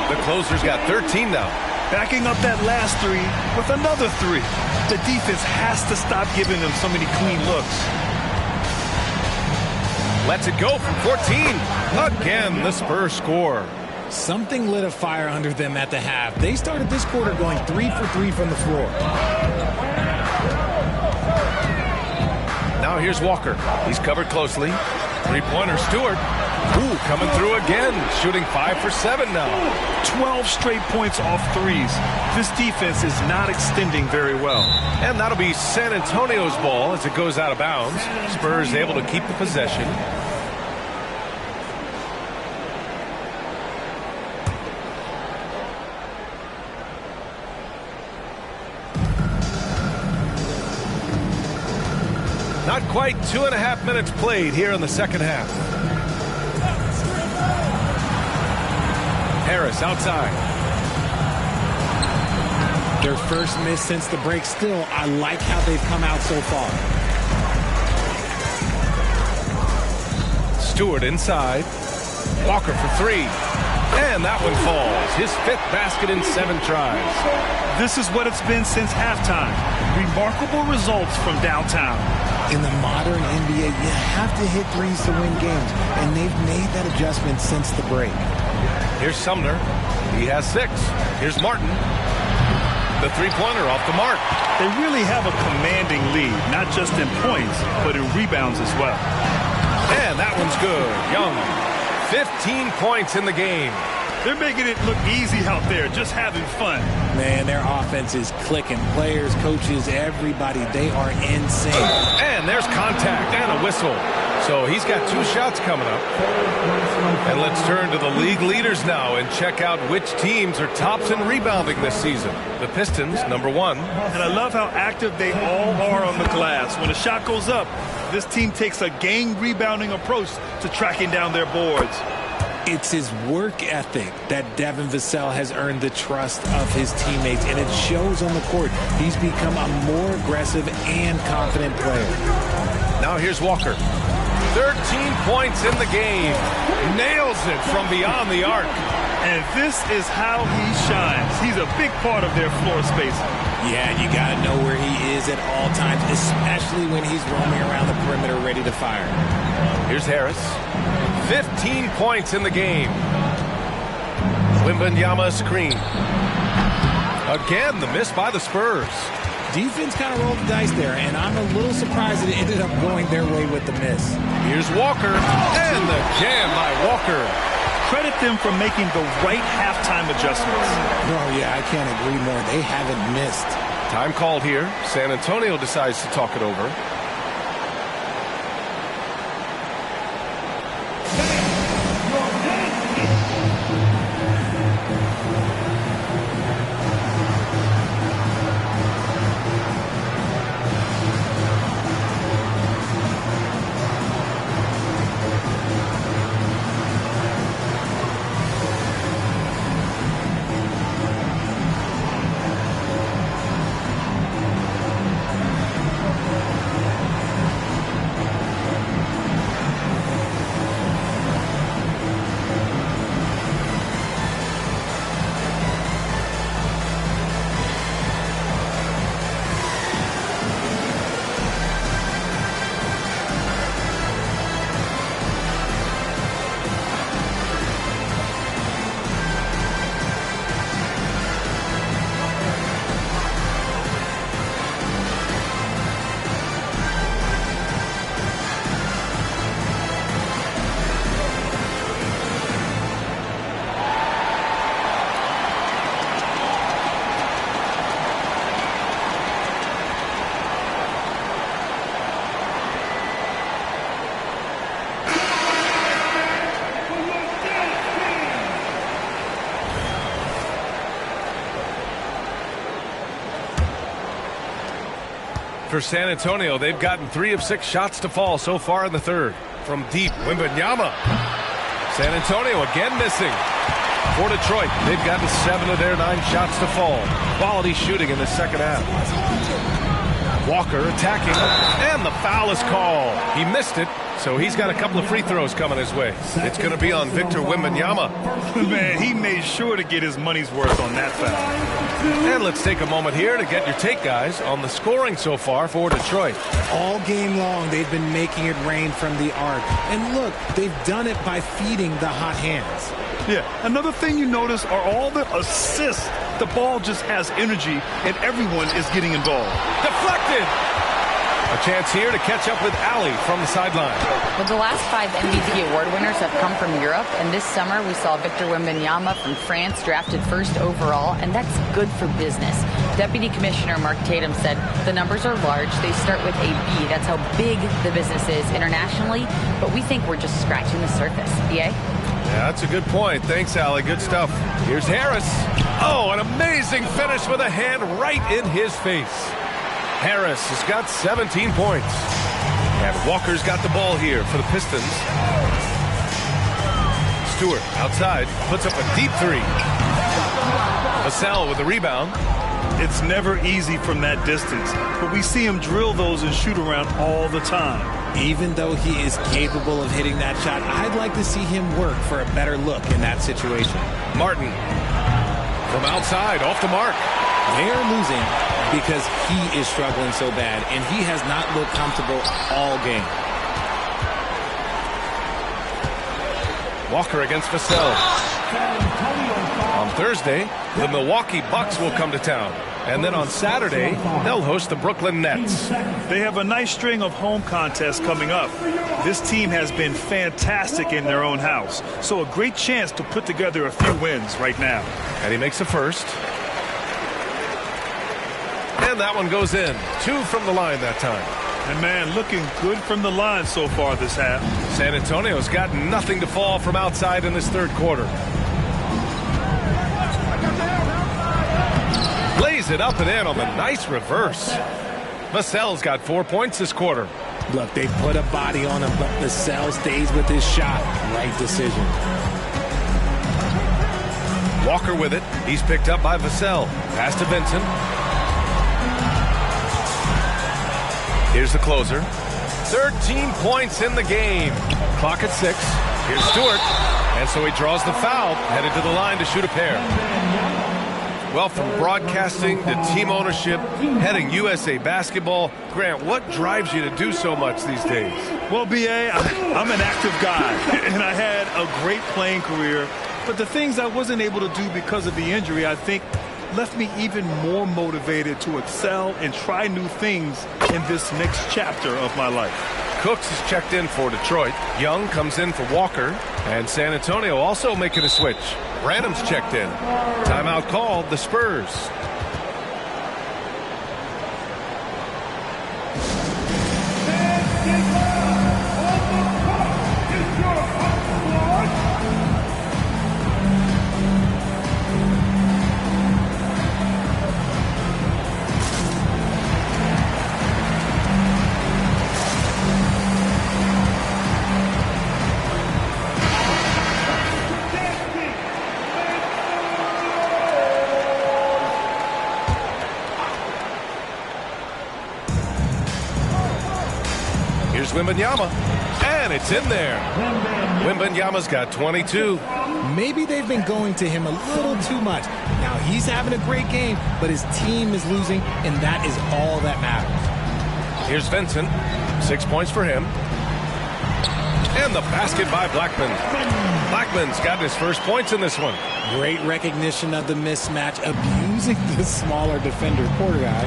The closer's got 13 now. Backing up that last 3 with another 3. The defense has to stop giving them so many clean looks. Lets it go from 14. Again, the Spurs score. Something lit a fire under them at the half. They started this quarter going 3 for 3 from the floor. Now here's Walker. He's covered closely. Three-pointer Stewart. Ooh, coming through again. Shooting 5 for 7 now. 12 straight points off threes. This defense is not extending very well. And that'll be San Antonio's ball as it goes out of bounds. Spurs able to keep the possession. Not quite 2.5 minutes played here in the second half. Harris outside. Their first miss since the break. Still, I like how they've come out so far. Stewart inside. Walker for 3. And that one falls. His 5th basket in 7 tries. This is what it's been since halftime. Remarkable results from downtown. In the modern NBA, you have to hit threes to win games, and they've made that adjustment since the break. Here's Sumner. He has 6. Here's Martin. The three-pointer off the mark. They really have a commanding lead, not just in points, but in rebounds as well. And that one's good. Young, 15 points in the game. They're making it look easy out there, just having fun. Man, their offense is clicking. Players, coaches, everybody, they are insane. And there's contact and a whistle. So he's got 2 shots coming up. And let's turn to the league leaders now and check out which teams are tops in rebounding this season. The Pistons, number 1. And I love how active they all are on the glass. When a shot goes up, this team takes a game rebounding approach to tracking down their boards. It's his work ethic that Devin Vassell has earned the trust of his teammates, and it shows on the court. He's become a more aggressive and confident player. Now here's Walker. 13 points in the game. Nails it from beyond the arc. And this is how he shines. He's a big part of their floor spacing. Yeah, you got to know where he is at all times, especially when he's roaming around the perimeter ready to fire. Here's Harris. 15 points in the game. Wembanyama screen. Again, the miss by the Spurs. Defense kind of rolled the dice there, and I'm a little surprised that it ended up going their way with the miss. Here's Walker, and the jam by Walker. Credit them for making the right halftime adjustments. Oh, yeah, I can't agree more. They haven't missed. Time called here. San Antonio decides to talk it over. For San Antonio, they've gotten 3 of 6 shots to fall so far in the third. From deep, Wembanyama. San Antonio again missing. For Detroit, they've gotten 7 of their 9 shots to fall. Quality shooting in the second half. Walker attacking, and the foul is called. He missed it, so he's got a couple of free throws coming his way. It's going to be on Victor Wembanyama. Man, he made sure to get his money's worth on that foul. And let's take a moment here to get your take, guys, on the scoring so far for Detroit. All game long, they've been making it rain from the arc. And look, they've done it by feeding the hot hands. Yeah, another thing you notice are all the assists. The ball just has energy, and everyone is getting involved. Deflected! A chance here to catch up with Ali from the sideline. Well, the last 5 MVP award winners have come from Europe, and this summer we saw Victor Wembanyama from France drafted first overall, and that's good for business. Deputy Commissioner Mark Tatum said the numbers are large. They start with a B. That's how big the business is internationally, but we think we're just scratching the surface. BA? Yeah, that's a good point. Thanks, Allie. Good stuff. Here's Harris. Oh, an amazing finish with a hand right in his face. Harris has got 17 points. And Walker's got the ball here for the Pistons. Stewart outside, puts up a deep 3. Vassell with the rebound. It's never easy from that distance, but we see him drill those and shoot around all the time. Even though he is capable of hitting that shot, I'd like to see him work for a better look in that situation. Martin from outside, off the mark. They are losing because he is struggling so bad, and he has not looked comfortable all game. Walker against Vassell. On Thursday, the Milwaukee Bucks will come to town. And then on Saturday, they'll host the Brooklyn Nets. They have a nice string of home contests coming up. This team has been fantastic in their own house, so a great chance to put together a few wins right now. And he makes the first. And that one goes in. 2 from the line that time. And man, looking good from the line so far this half. San Antonio's got nothing to fall from outside in this third quarter. Lays it up and in on the nice reverse. Vassell's got 4 points this quarter. Look, they put a body on him, but Vassell stays with his shot. Right decision. Walker with it. He's picked up by Vassell. Pass to Vincent. Here's the closer. 13 points in the game. Clock at 6. Here's Stewart. And so he draws the foul, headed to the line to shoot a pair. Well, from broadcasting to team ownership, heading USA basketball, Grant, what drives you to do so much these days? Well, B.A., I'm an active guy, and I had a great playing career. But the things I wasn't able to do because of the injury, I think, left me even more motivated to excel and try new things in this next chapter of my life. Cooks is checked in for Detroit. Young comes in for Walker. And San Antonio also making a switch. Branham's checked in. Timeout called, the Spurs. Wembanyama, and it's in there. Wembanyama's got 22. Maybe they've been going to him a little too much. Now, he's having a great game, but his team is losing, and that is all that matters. Here's Vincent. 6 points for him. And the basket by Blackman. Blackman's got his first points in this one. Great recognition of the mismatch, abusing the smaller defender, poor guy.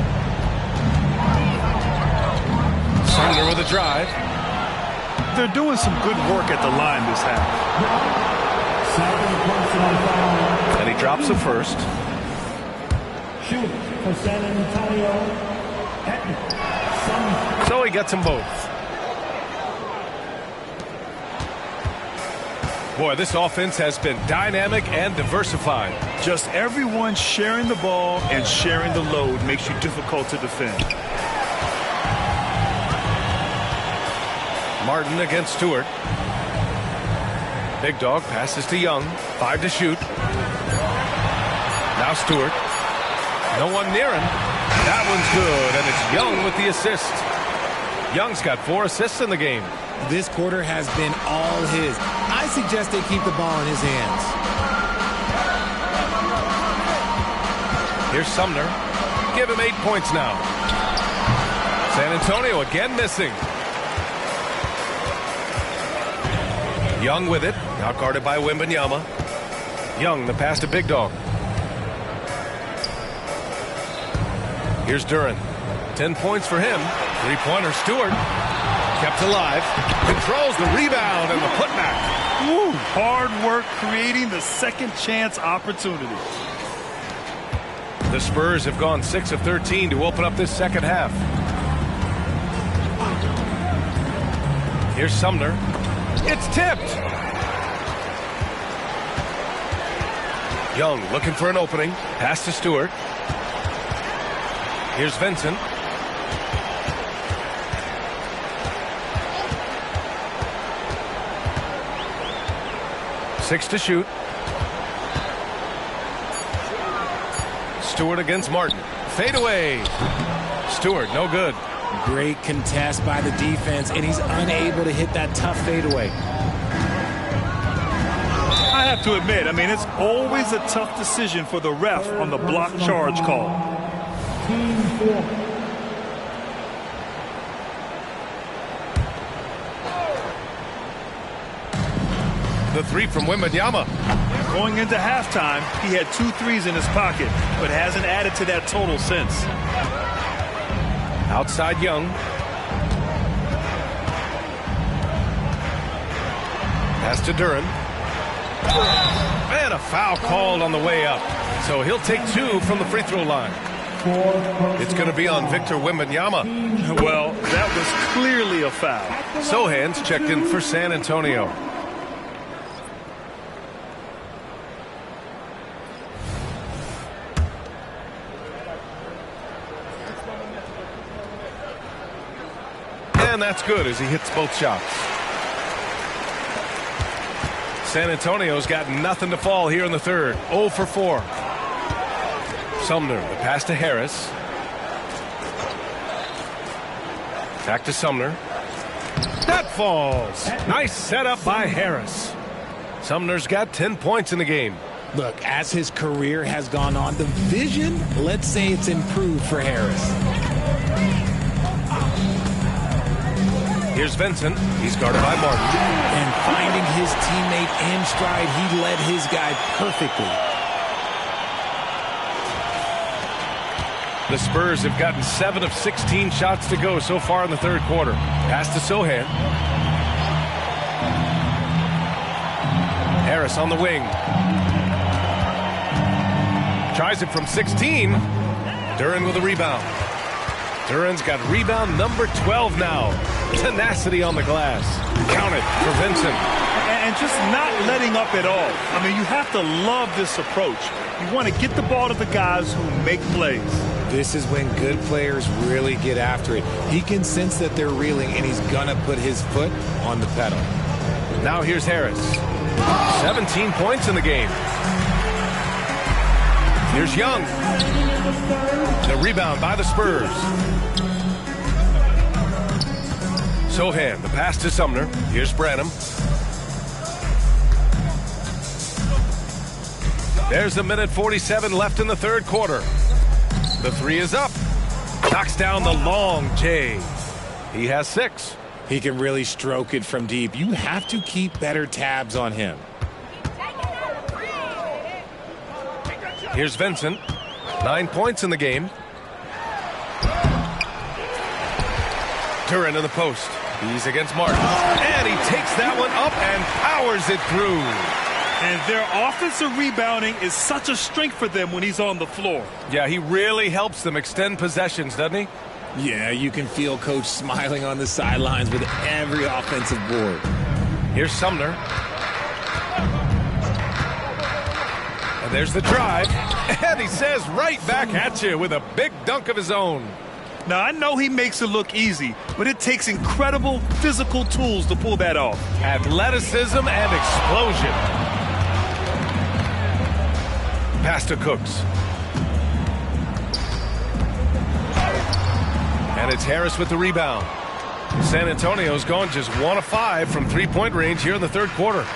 Sumner with a drive. They're doing some good work at the line this half. And he drops the first. Shoot for San Antonio. So he gets them both. Boy, this offense has been dynamic and diversified. Just everyone sharing the ball and sharing the load makes you difficult to defend. Martin against Stewart. Big dog passes to Young. 5 to shoot. Now Stewart. No one near him. That one's good, and it's Young with the assist. Young's got 4 assists in the game. This quarter has been all his. I suggest they keep the ball in his hands. Here's Sumner. Give him 8 points now. San Antonio again missing. Young with it. Now guarded by Wembanyama. Young, the pass to Big Dog. Here's Duren. 10 points for him. Three-pointer Stewart. Kept alive. Controls the rebound and the putback. Woo, hard work creating the second chance opportunity. The Spurs have gone 6 of 13 to open up this second half. Here's Sumner. It's tipped. Young looking for an opening. Pass to Stewart. Here's Vincent. Six to shoot. Stewart against Martin. Fade away. Stewart, no good. Great contest by the defense, and he's unable to hit that tough fadeaway. I have to admit, I mean, it's always a tough decision for the ref on the block charge call. The three from Wembanyama. Going into halftime, he had 2 threes in his pocket, but hasn't added to that total since. Outside Young. Pass to Duren. And a foul called on the way up. So he'll take 2 from the free throw line. It's going to be on Victor Wembanyama. Well, that was clearly a foul. Sohan's checked in for San Antonio. And that's good as he hits both shots. San Antonio's got nothing to fall here in the third. 0 for 4. Sumner, the pass to Harris. Back to Sumner. That falls. Nice setup by Harris. Sumner's got 10 points in the game. Look, as his career has gone on, the vision, let's say it's improved for Harris. Here's Vincent. He's guarded by Martin. And finding his teammate in stride, he led his guy perfectly. The Spurs have gotten 7 of 16 shots to go so far in the third quarter. Pass to Sohan. Harris on the wing. Tries it from 16. Duren with a rebound. Duren's got rebound number 12 now. Tenacity on the glass. Count it for Vincent. And just not letting up at all. I mean, you have to love this approach. You want to get the ball to the guys who make plays. This is when good players really get after it. He can sense that they're reeling, and he's going to put his foot on the pedal. Now here's Harris. 17 points in the game. Here's Young. The rebound by the Spurs. Sohan, the pass to Sumner. Here's Branham. There's a minute 47 left in the third quarter. The three is up. Knocks down the long J. He has 6. He can really stroke it from deep. You have to keep better tabs on him. Here's Vincent. 9 points in the game. Duren in the post. He's against Martin. And he takes that one up and powers it through. And their offensive rebounding is such a strength for them when he's on the floor. Yeah, he really helps them extend possessions, doesn't he? Yeah, you can feel Coach smiling on the sidelines with every offensive board. Here's Sumner. There's the drive, and he says right back at you with a big dunk of his own. Now, I know he makes it look easy, but it takes incredible physical tools to pull that off. Athleticism and explosion. Pass to Cooks. And it's Harris with the rebound. San Antonio's gone just 1 of 5 from three-point range here in the third quarter.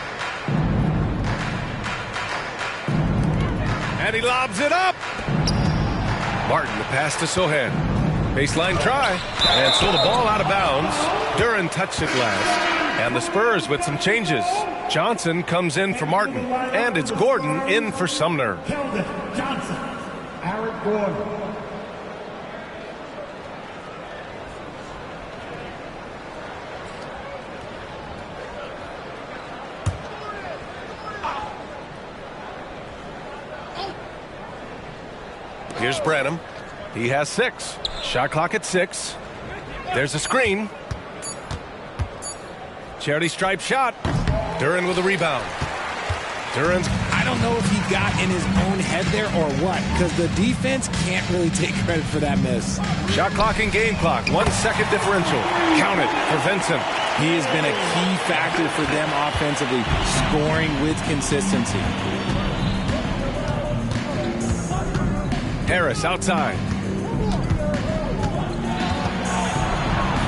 And he lobs it up. Martin, the pass to Sohan. Baseline try. And so the ball out of bounds. Duran touched it last. And the Spurs with some changes. Johnson comes in for Martin. And it's Gordon in for Sumner. Johnson. Aaron Gordon. Here's Branham. He has 6. Shot clock at 6. There's a screen. Charity stripe shot. Duran with a rebound. Duran's. I don't know if he got in his own head there or what, because the defense can't really take credit for that miss. Shot clock and game clock. 1 second differential. Counted for Vincent. He has been a key factor for them offensively, scoring with consistency. Harris outside.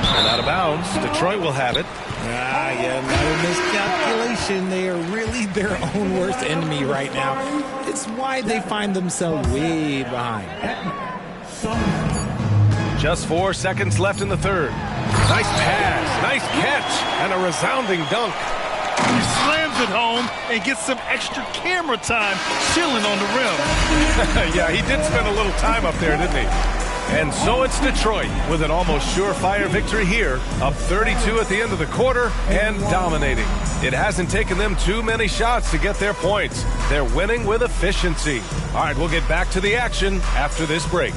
And out of bounds. Detroit will have it. Yeah, another miscalculation. They are really their own worst enemy right now. It's why they find themselves way behind. Just 4 seconds left in the third. Nice pass, nice catch, and a resounding dunk. He slams it home and gets some extra camera time chilling on the rim. Yeah, he did spend a little time up there, didn't he? And so it's Detroit with an almost surefire victory here, up 32 at the end of the quarter and dominating. It hasn't taken them too many shots to get their points. They're winning with efficiency. All right, we'll get back to the action after this break.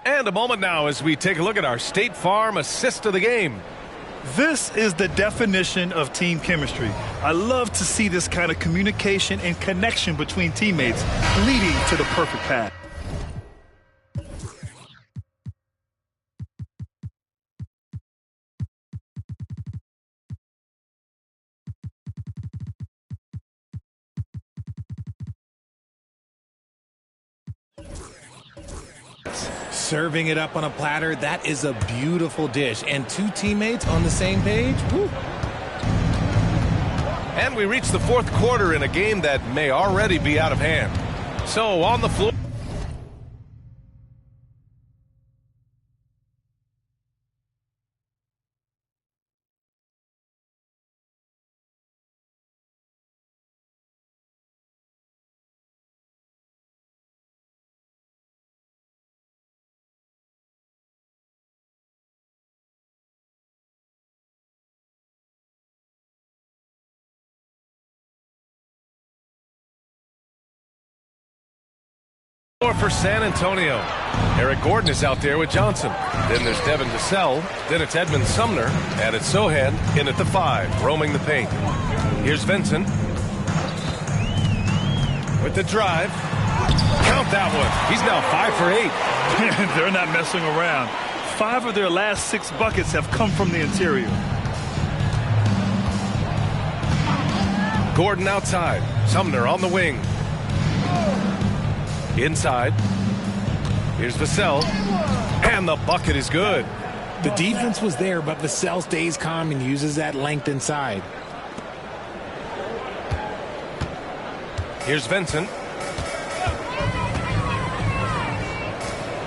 And a moment now as we take a look at our State Farm assist of the game. This is the definition of team chemistry. I love to see this kind of communication and connection between teammates leading to the perfect pass. Serving it up on a platter, that is a beautiful dish. And 2 teammates on the same page. Woo. And we reach the fourth quarter in a game that may already be out of hand. So on the floor. For San Antonio. Eric Gordon is out there with Johnson. Then there's Devin Vassell. Then it's Edmund Sumner. And it's Sohan in at the 5, roaming the paint. Here's Vincent. With the drive. Count that one. He's now 5 for 8. They're not messing around. 5 of their last 6 buckets have come from the interior. Gordon outside. Sumner on the wing. Inside. Here's Vassell. And the bucket is good. The defense was there, but Vassell stays calm and uses that length inside. Here's Vincent.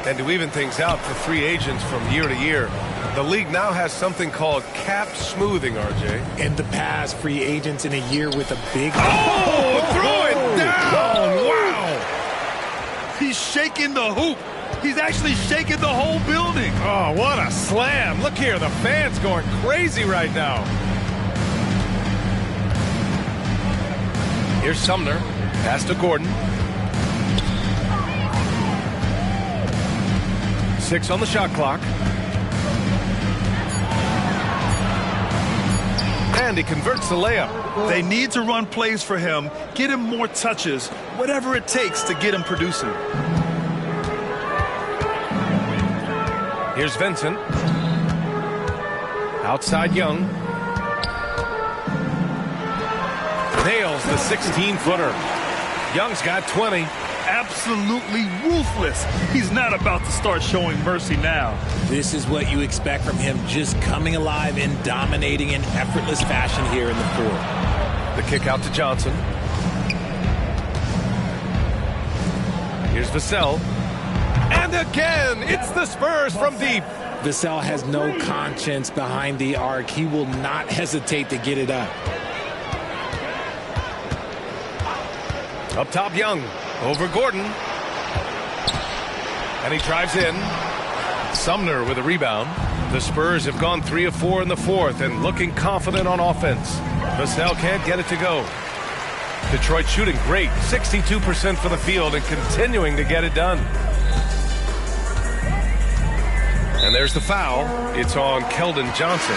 And to even things out for free agents from year to year, the league now has something called cap smoothing, RJ. In the past, free agents in a year with a big... Throw it down! Wow! He's shaking the hoop. He's actually shaking the whole building. Oh, what a slam. Look here, the fans going crazy right now. Here's Sumner. Pass to Gordon. 6 on the shot clock. And he converts the layup. They need to run plays for him, get him more touches, whatever it takes to get him producing. Here's Vincent. Outside Young. Nails the 16-footer. Young's got 20. Absolutely ruthless. He's not about to start showing mercy now. This is what you expect from him, just coming alive and dominating in effortless fashion here in the fourth. The kick out to Johnson. Here's Vassell. And again, it's the Spurs from deep. Vassell has no conscience behind the arc. He will not hesitate to get it up. Up top, Young. Over Gordon. And he drives in. Sumner with a rebound. The Spurs have gone 3 of 4 in the fourth and looking confident on offense. Vassell can't get it to go. Detroit shooting great. 62% for the field and continuing to get it done. And there's the foul. It's on Keldon Johnson.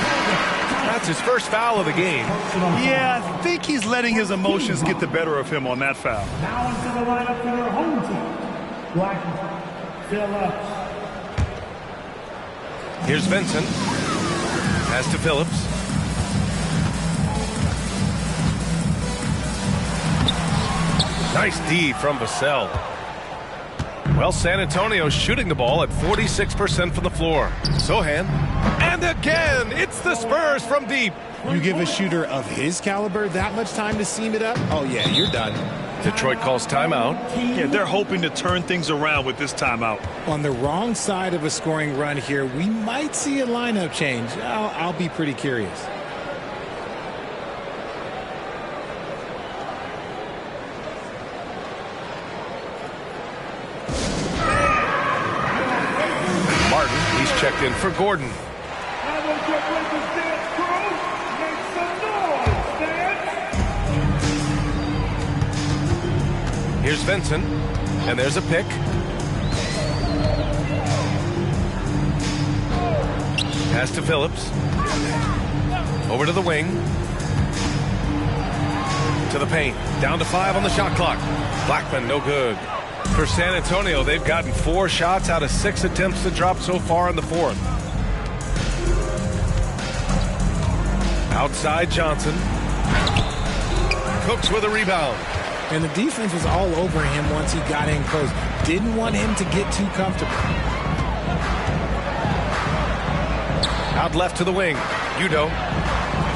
That's his first foul of the game. Yeah, I think he's letting his emotions get the better of him on that foul. Now into the lineup for your home team. Blackman, Phillips. Here's Vincent. Pass to Phillips. Nice D from Vassell. Well, San Antonio shooting the ball at 46% from the floor. Sohan. And again, it's the Spurs from deep. You give a shooter of his caliber that much time to seam it up? Oh, yeah, you're done. Detroit calls timeout. Yeah, they're hoping to turn things around with this timeout. On the wrong side of a scoring run here, we might see a lineup change. I'll be pretty curious. Checked in for Gordon. Here's Vincent, and there's a pick. Pass to Phillips. Over to the wing. To the paint. Down to 5 on the shot clock. Blackman, no good. For San Antonio, they've gotten 4 shots out of 6 attempts to drop so far in the fourth. Outside Johnson. Cooks with a rebound. And the defense was all over him once he got in close. Didn't want him to get too comfortable. Out left to the wing. Udo.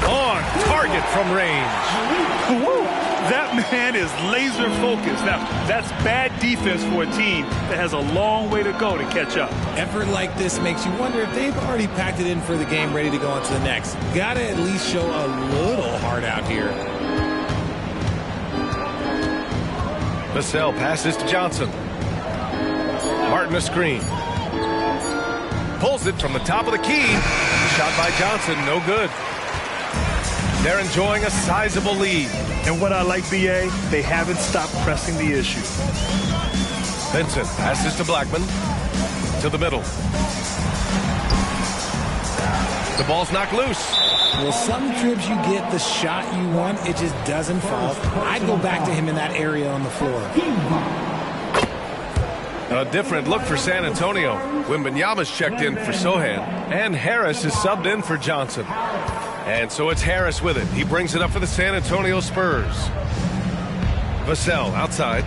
On target from range. Woo! That man is laser focused. Now, that's bad defense for a team that has a long way to go to catch up. Effort like this makes you wonder if they've already packed it in for the game, ready to go on to the next. Gotta at least show a little heart out here. Vassell passes to Johnson. Martin a screen. Pulls it from the top of the key. Shot by Johnson, no good. They're enjoying a sizable lead. And what I like, B.A., they haven't stopped pressing the issue. Vincent passes to Blackman. To the middle. The ball's knocked loose. Well, some trips you get the shot you want, it just doesn't fall. I'd go back to him in that area on the floor. A different look for San Antonio. Wembanyama's checked in for Sohan. And Harris is subbed in for Johnson. And so it's Harris with it. He brings it up for the San Antonio Spurs. Vassell outside.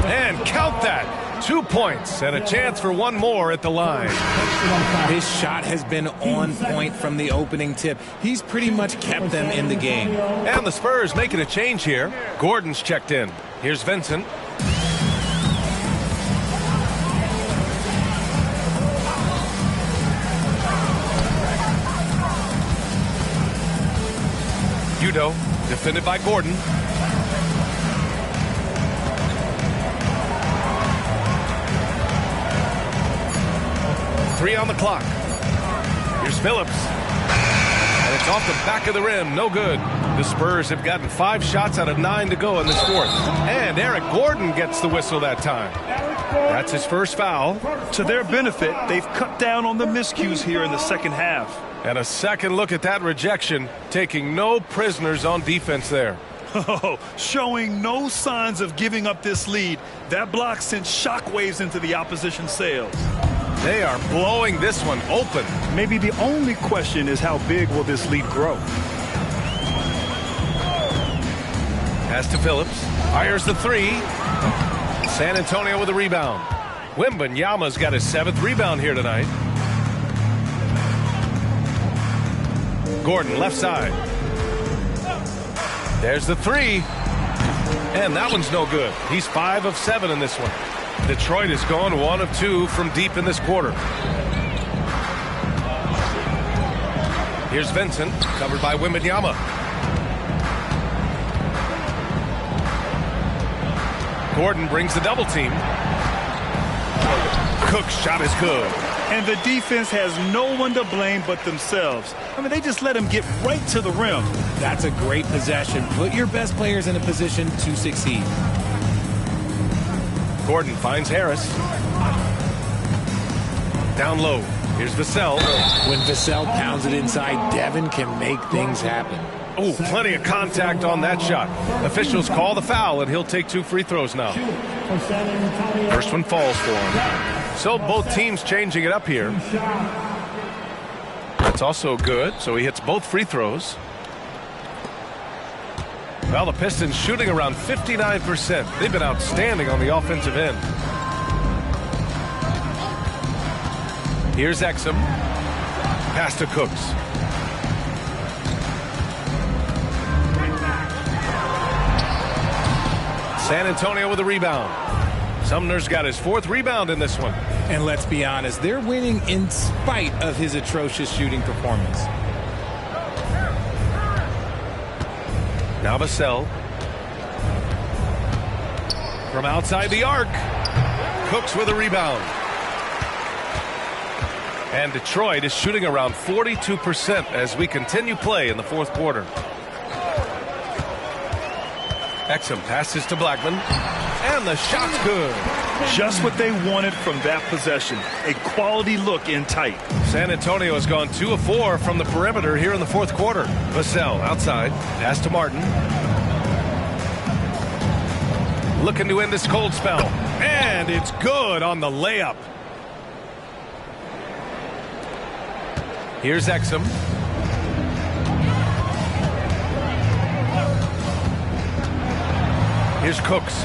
And count that. 2 points and a chance for one more at the line. His shot has been on point from the opening tip. He's pretty much kept them in the game. And the Spurs making a change here. Gordon's checked in. Here's Vincent. Udo, defended by Gordon. Three on the clock. Here's Phillips. And it's off the back of the rim. No good. The Spurs have gotten 5 shots out of 9 to go in this fourth. And Eric Gordon gets the whistle that time. That's his first foul. To their benefit, they've cut down on the miscues here in the second half. And a second look at that rejection, taking no prisoners on defense there. Oh, showing no signs of giving up this lead. That block sent shockwaves into the opposition sails. They are blowing this one open. Maybe the only question is how big will this lead grow? Pass to Phillips. Fires the 3. San Antonio with a rebound. Wembanyama's got his 7th rebound here tonight. Gordon, left side. There's the 3. And that one's no good. He's 5 of 7 in this one. Detroit is gone 1 of 2 from deep in this quarter. Here's Vincent, covered by Wembanyama. Gordon brings the double team. Cook's shot is good. And the defense has no one to blame but themselves. I mean, they just let him get right to the rim. That's a great possession. Put your best players in a position to succeed. Gordon finds Harris. Down low. Here's Vassell. When Vassell pounds it inside, Devin can make things happen. Oh, plenty of contact on that shot. Officials call the foul, and he'll take 2 free throws now. First one falls for him. So both teams changing it up here. That's also good, so he hits both free throws. Well, the Pistons shooting around 59%. They've been outstanding on the offensive end. Here's Exum. Pass to Cooks. San Antonio with a rebound. Sumner's got his 4th rebound in this one. And let's be honest, they're winning in spite of his atrocious shooting performance. Now Vassell. From outside the arc. Cooks with a rebound. And Detroit is shooting around 42% as we continue play in the 4th quarter. Exum passes to Blackman. And the shot's good. Just what they wanted from that possession. A quality look in tight. San Antonio has gone 2 of 4 from the perimeter here in the 4th quarter. Vassell outside. Pass to Martin. Looking to end this cold spell. And it's good on the layup. Here's Exum. Here's Cooks.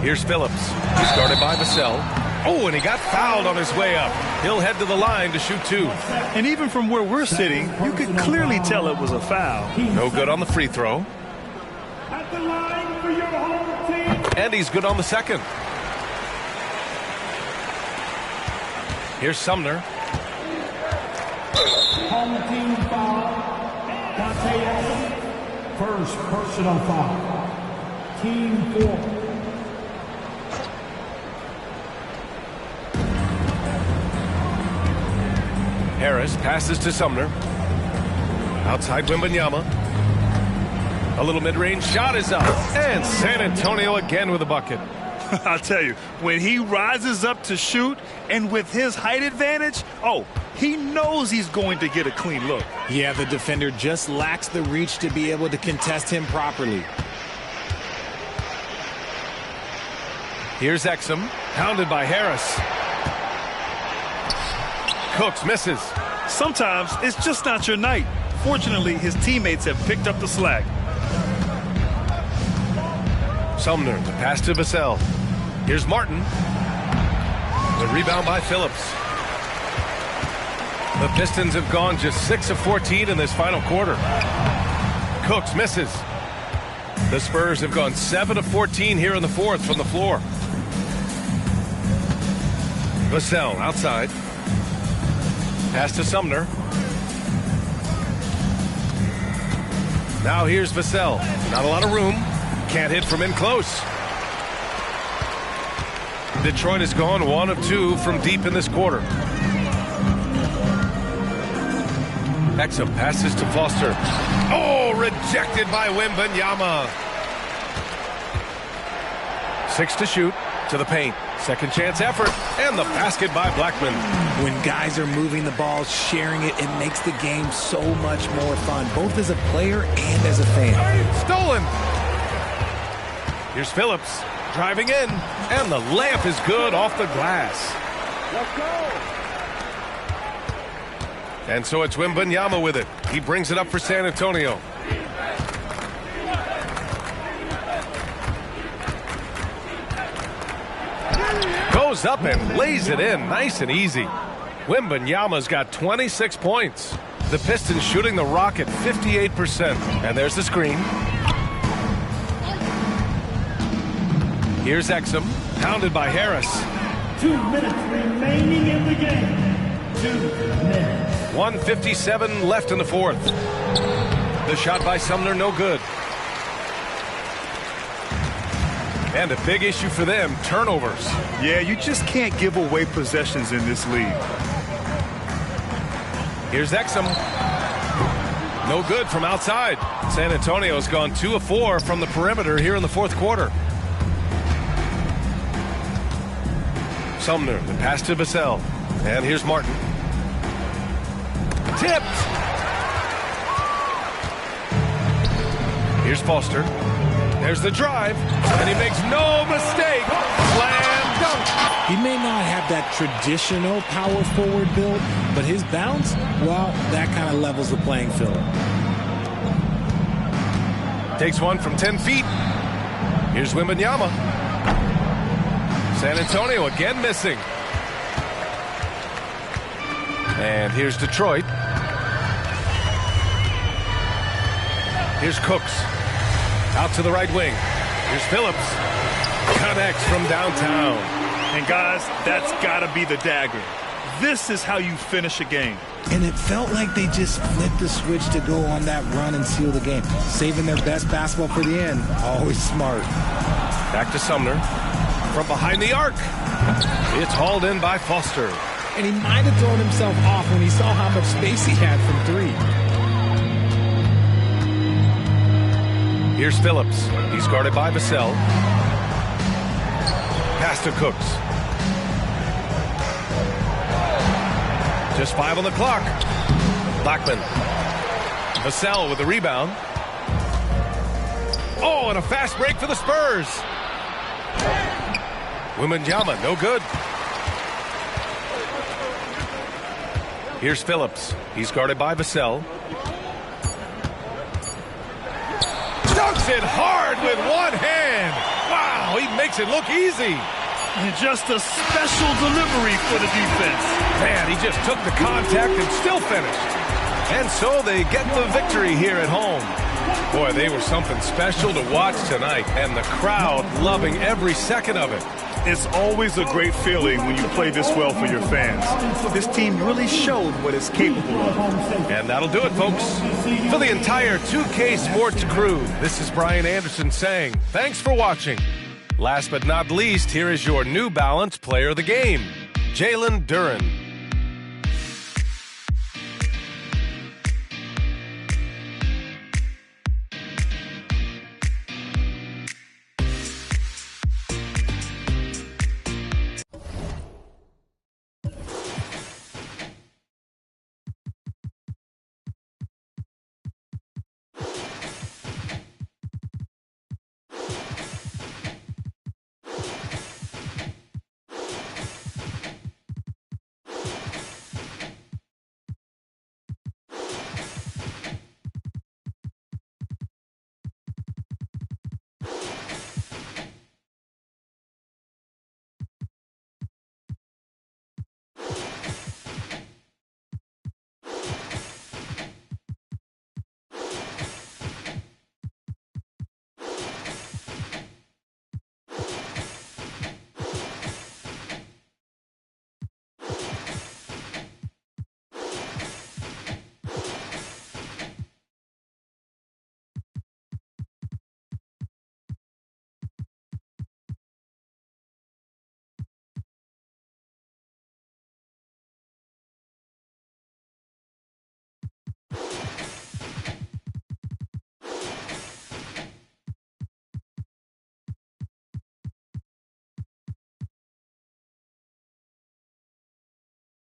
Here's Phillips. He's guarded by Vassell. Oh, and he got fouled on his way up. He'll head to the line to shoot 2. And even from where we're sitting, you could clearly tell it was a foul. No good on the free throw. At the line for your home team. And he's good on the second. Here's Sumner. Home team foul. Dante Exum. First personal foul. Team 4. Harris passes to Sumner. Outside Wembanyama. A little mid-range shot is up. And San Antonio again with a bucket. I'll tell you, when he rises up to shoot and with his height advantage, oh, he knows he's going to get a clean look. Yeah, the defender just lacks the reach to be able to contest him properly. Here's Exum, pounded by Harris. Cooks misses. Sometimes it's just not your night. Unfortunately, his teammates have picked up the slack. Sumner, the pass to Vassell. Here's Martin. The rebound by Phillips. The Pistons have gone just 6 of 14 in this final quarter. Cooks misses. The Spurs have gone 7 of 14 here in the fourth from the floor. Vassell outside. Pass to Sumner. Now here's Vassell. Not a lot of room. Can't hit from in close. Detroit has gone 1 of 2 from deep in this quarter. Exum passes to Foster. Oh, rejected by Wembanyama. 6 to shoot. To the paint. Second chance effort. And the basket by Blackman. When guys are moving the ball, sharing it, it makes the game so much more fun, both as a player and as a fan. Stolen. Here's Phillips driving in. And the layup is good off the glass. Let's go. And so it's Wembanyama with it. He brings it up for San Antonio. Goes up and lays it in nice and easy. Wembanyama's got 26 points. The Pistons shooting the rock at 58%. And there's the screen. Here's Exum, pounded by Harris. 2 minutes remaining in the game. 2 minutes. 1:57 left in the fourth. The shot by Sumner, no good. And a big issue for them, turnovers. Yeah, you just can't give away possessions in this league. Here's Exum. No good from outside. San Antonio's gone 2 of 4 from the perimeter here in the fourth quarter. Sumner, the pass to Vassell. And here's Martin. Tipped. Here's Foster. There's the drive. And he makes no mistake. Slam dunk. He may not have that traditional power forward build, but his bounce, well, that kind of levels the playing field. Takes one from 10 feet. Here's Wembanyama. San Antonio again missing. And here's Detroit. Here's Cooks. Out to the right wing. Here's Phillips. Connects from downtown. And guys, that's got to be the dagger. This is how you finish a game. And it felt like they just flipped the switch to go on that run and seal the game. Saving their best basketball for the end. Always smart. Back to Sumner. From behind the arc. It's hauled in by Foster. And he might have thrown himself off when he saw how much space he had from 3. Here's Phillips. He's guarded by Vassell. Pass to Cooks. Just 5 on the clock. Blackman. Vassell with the rebound. Oh, and a fast break for the Spurs. Wembanyama, no good. Here's Phillips. He's guarded by Vassell. Dunks it hard with one hand. Wow, he makes it look easy. And just a special delivery for the defense. Man, he just took the contact and still finished. And so they get the victory here at home. Boy, they were something special to watch tonight, and the crowd loving every second of it. It's always a great feeling when you play this well for your fans. This team really showed what it's capable of. And that'll do it, folks. For the entire 2K Sports crew, this is Brian Anderson saying thanks for watching. Last but not least, here is your New Balance player of the game, Jalen Duren.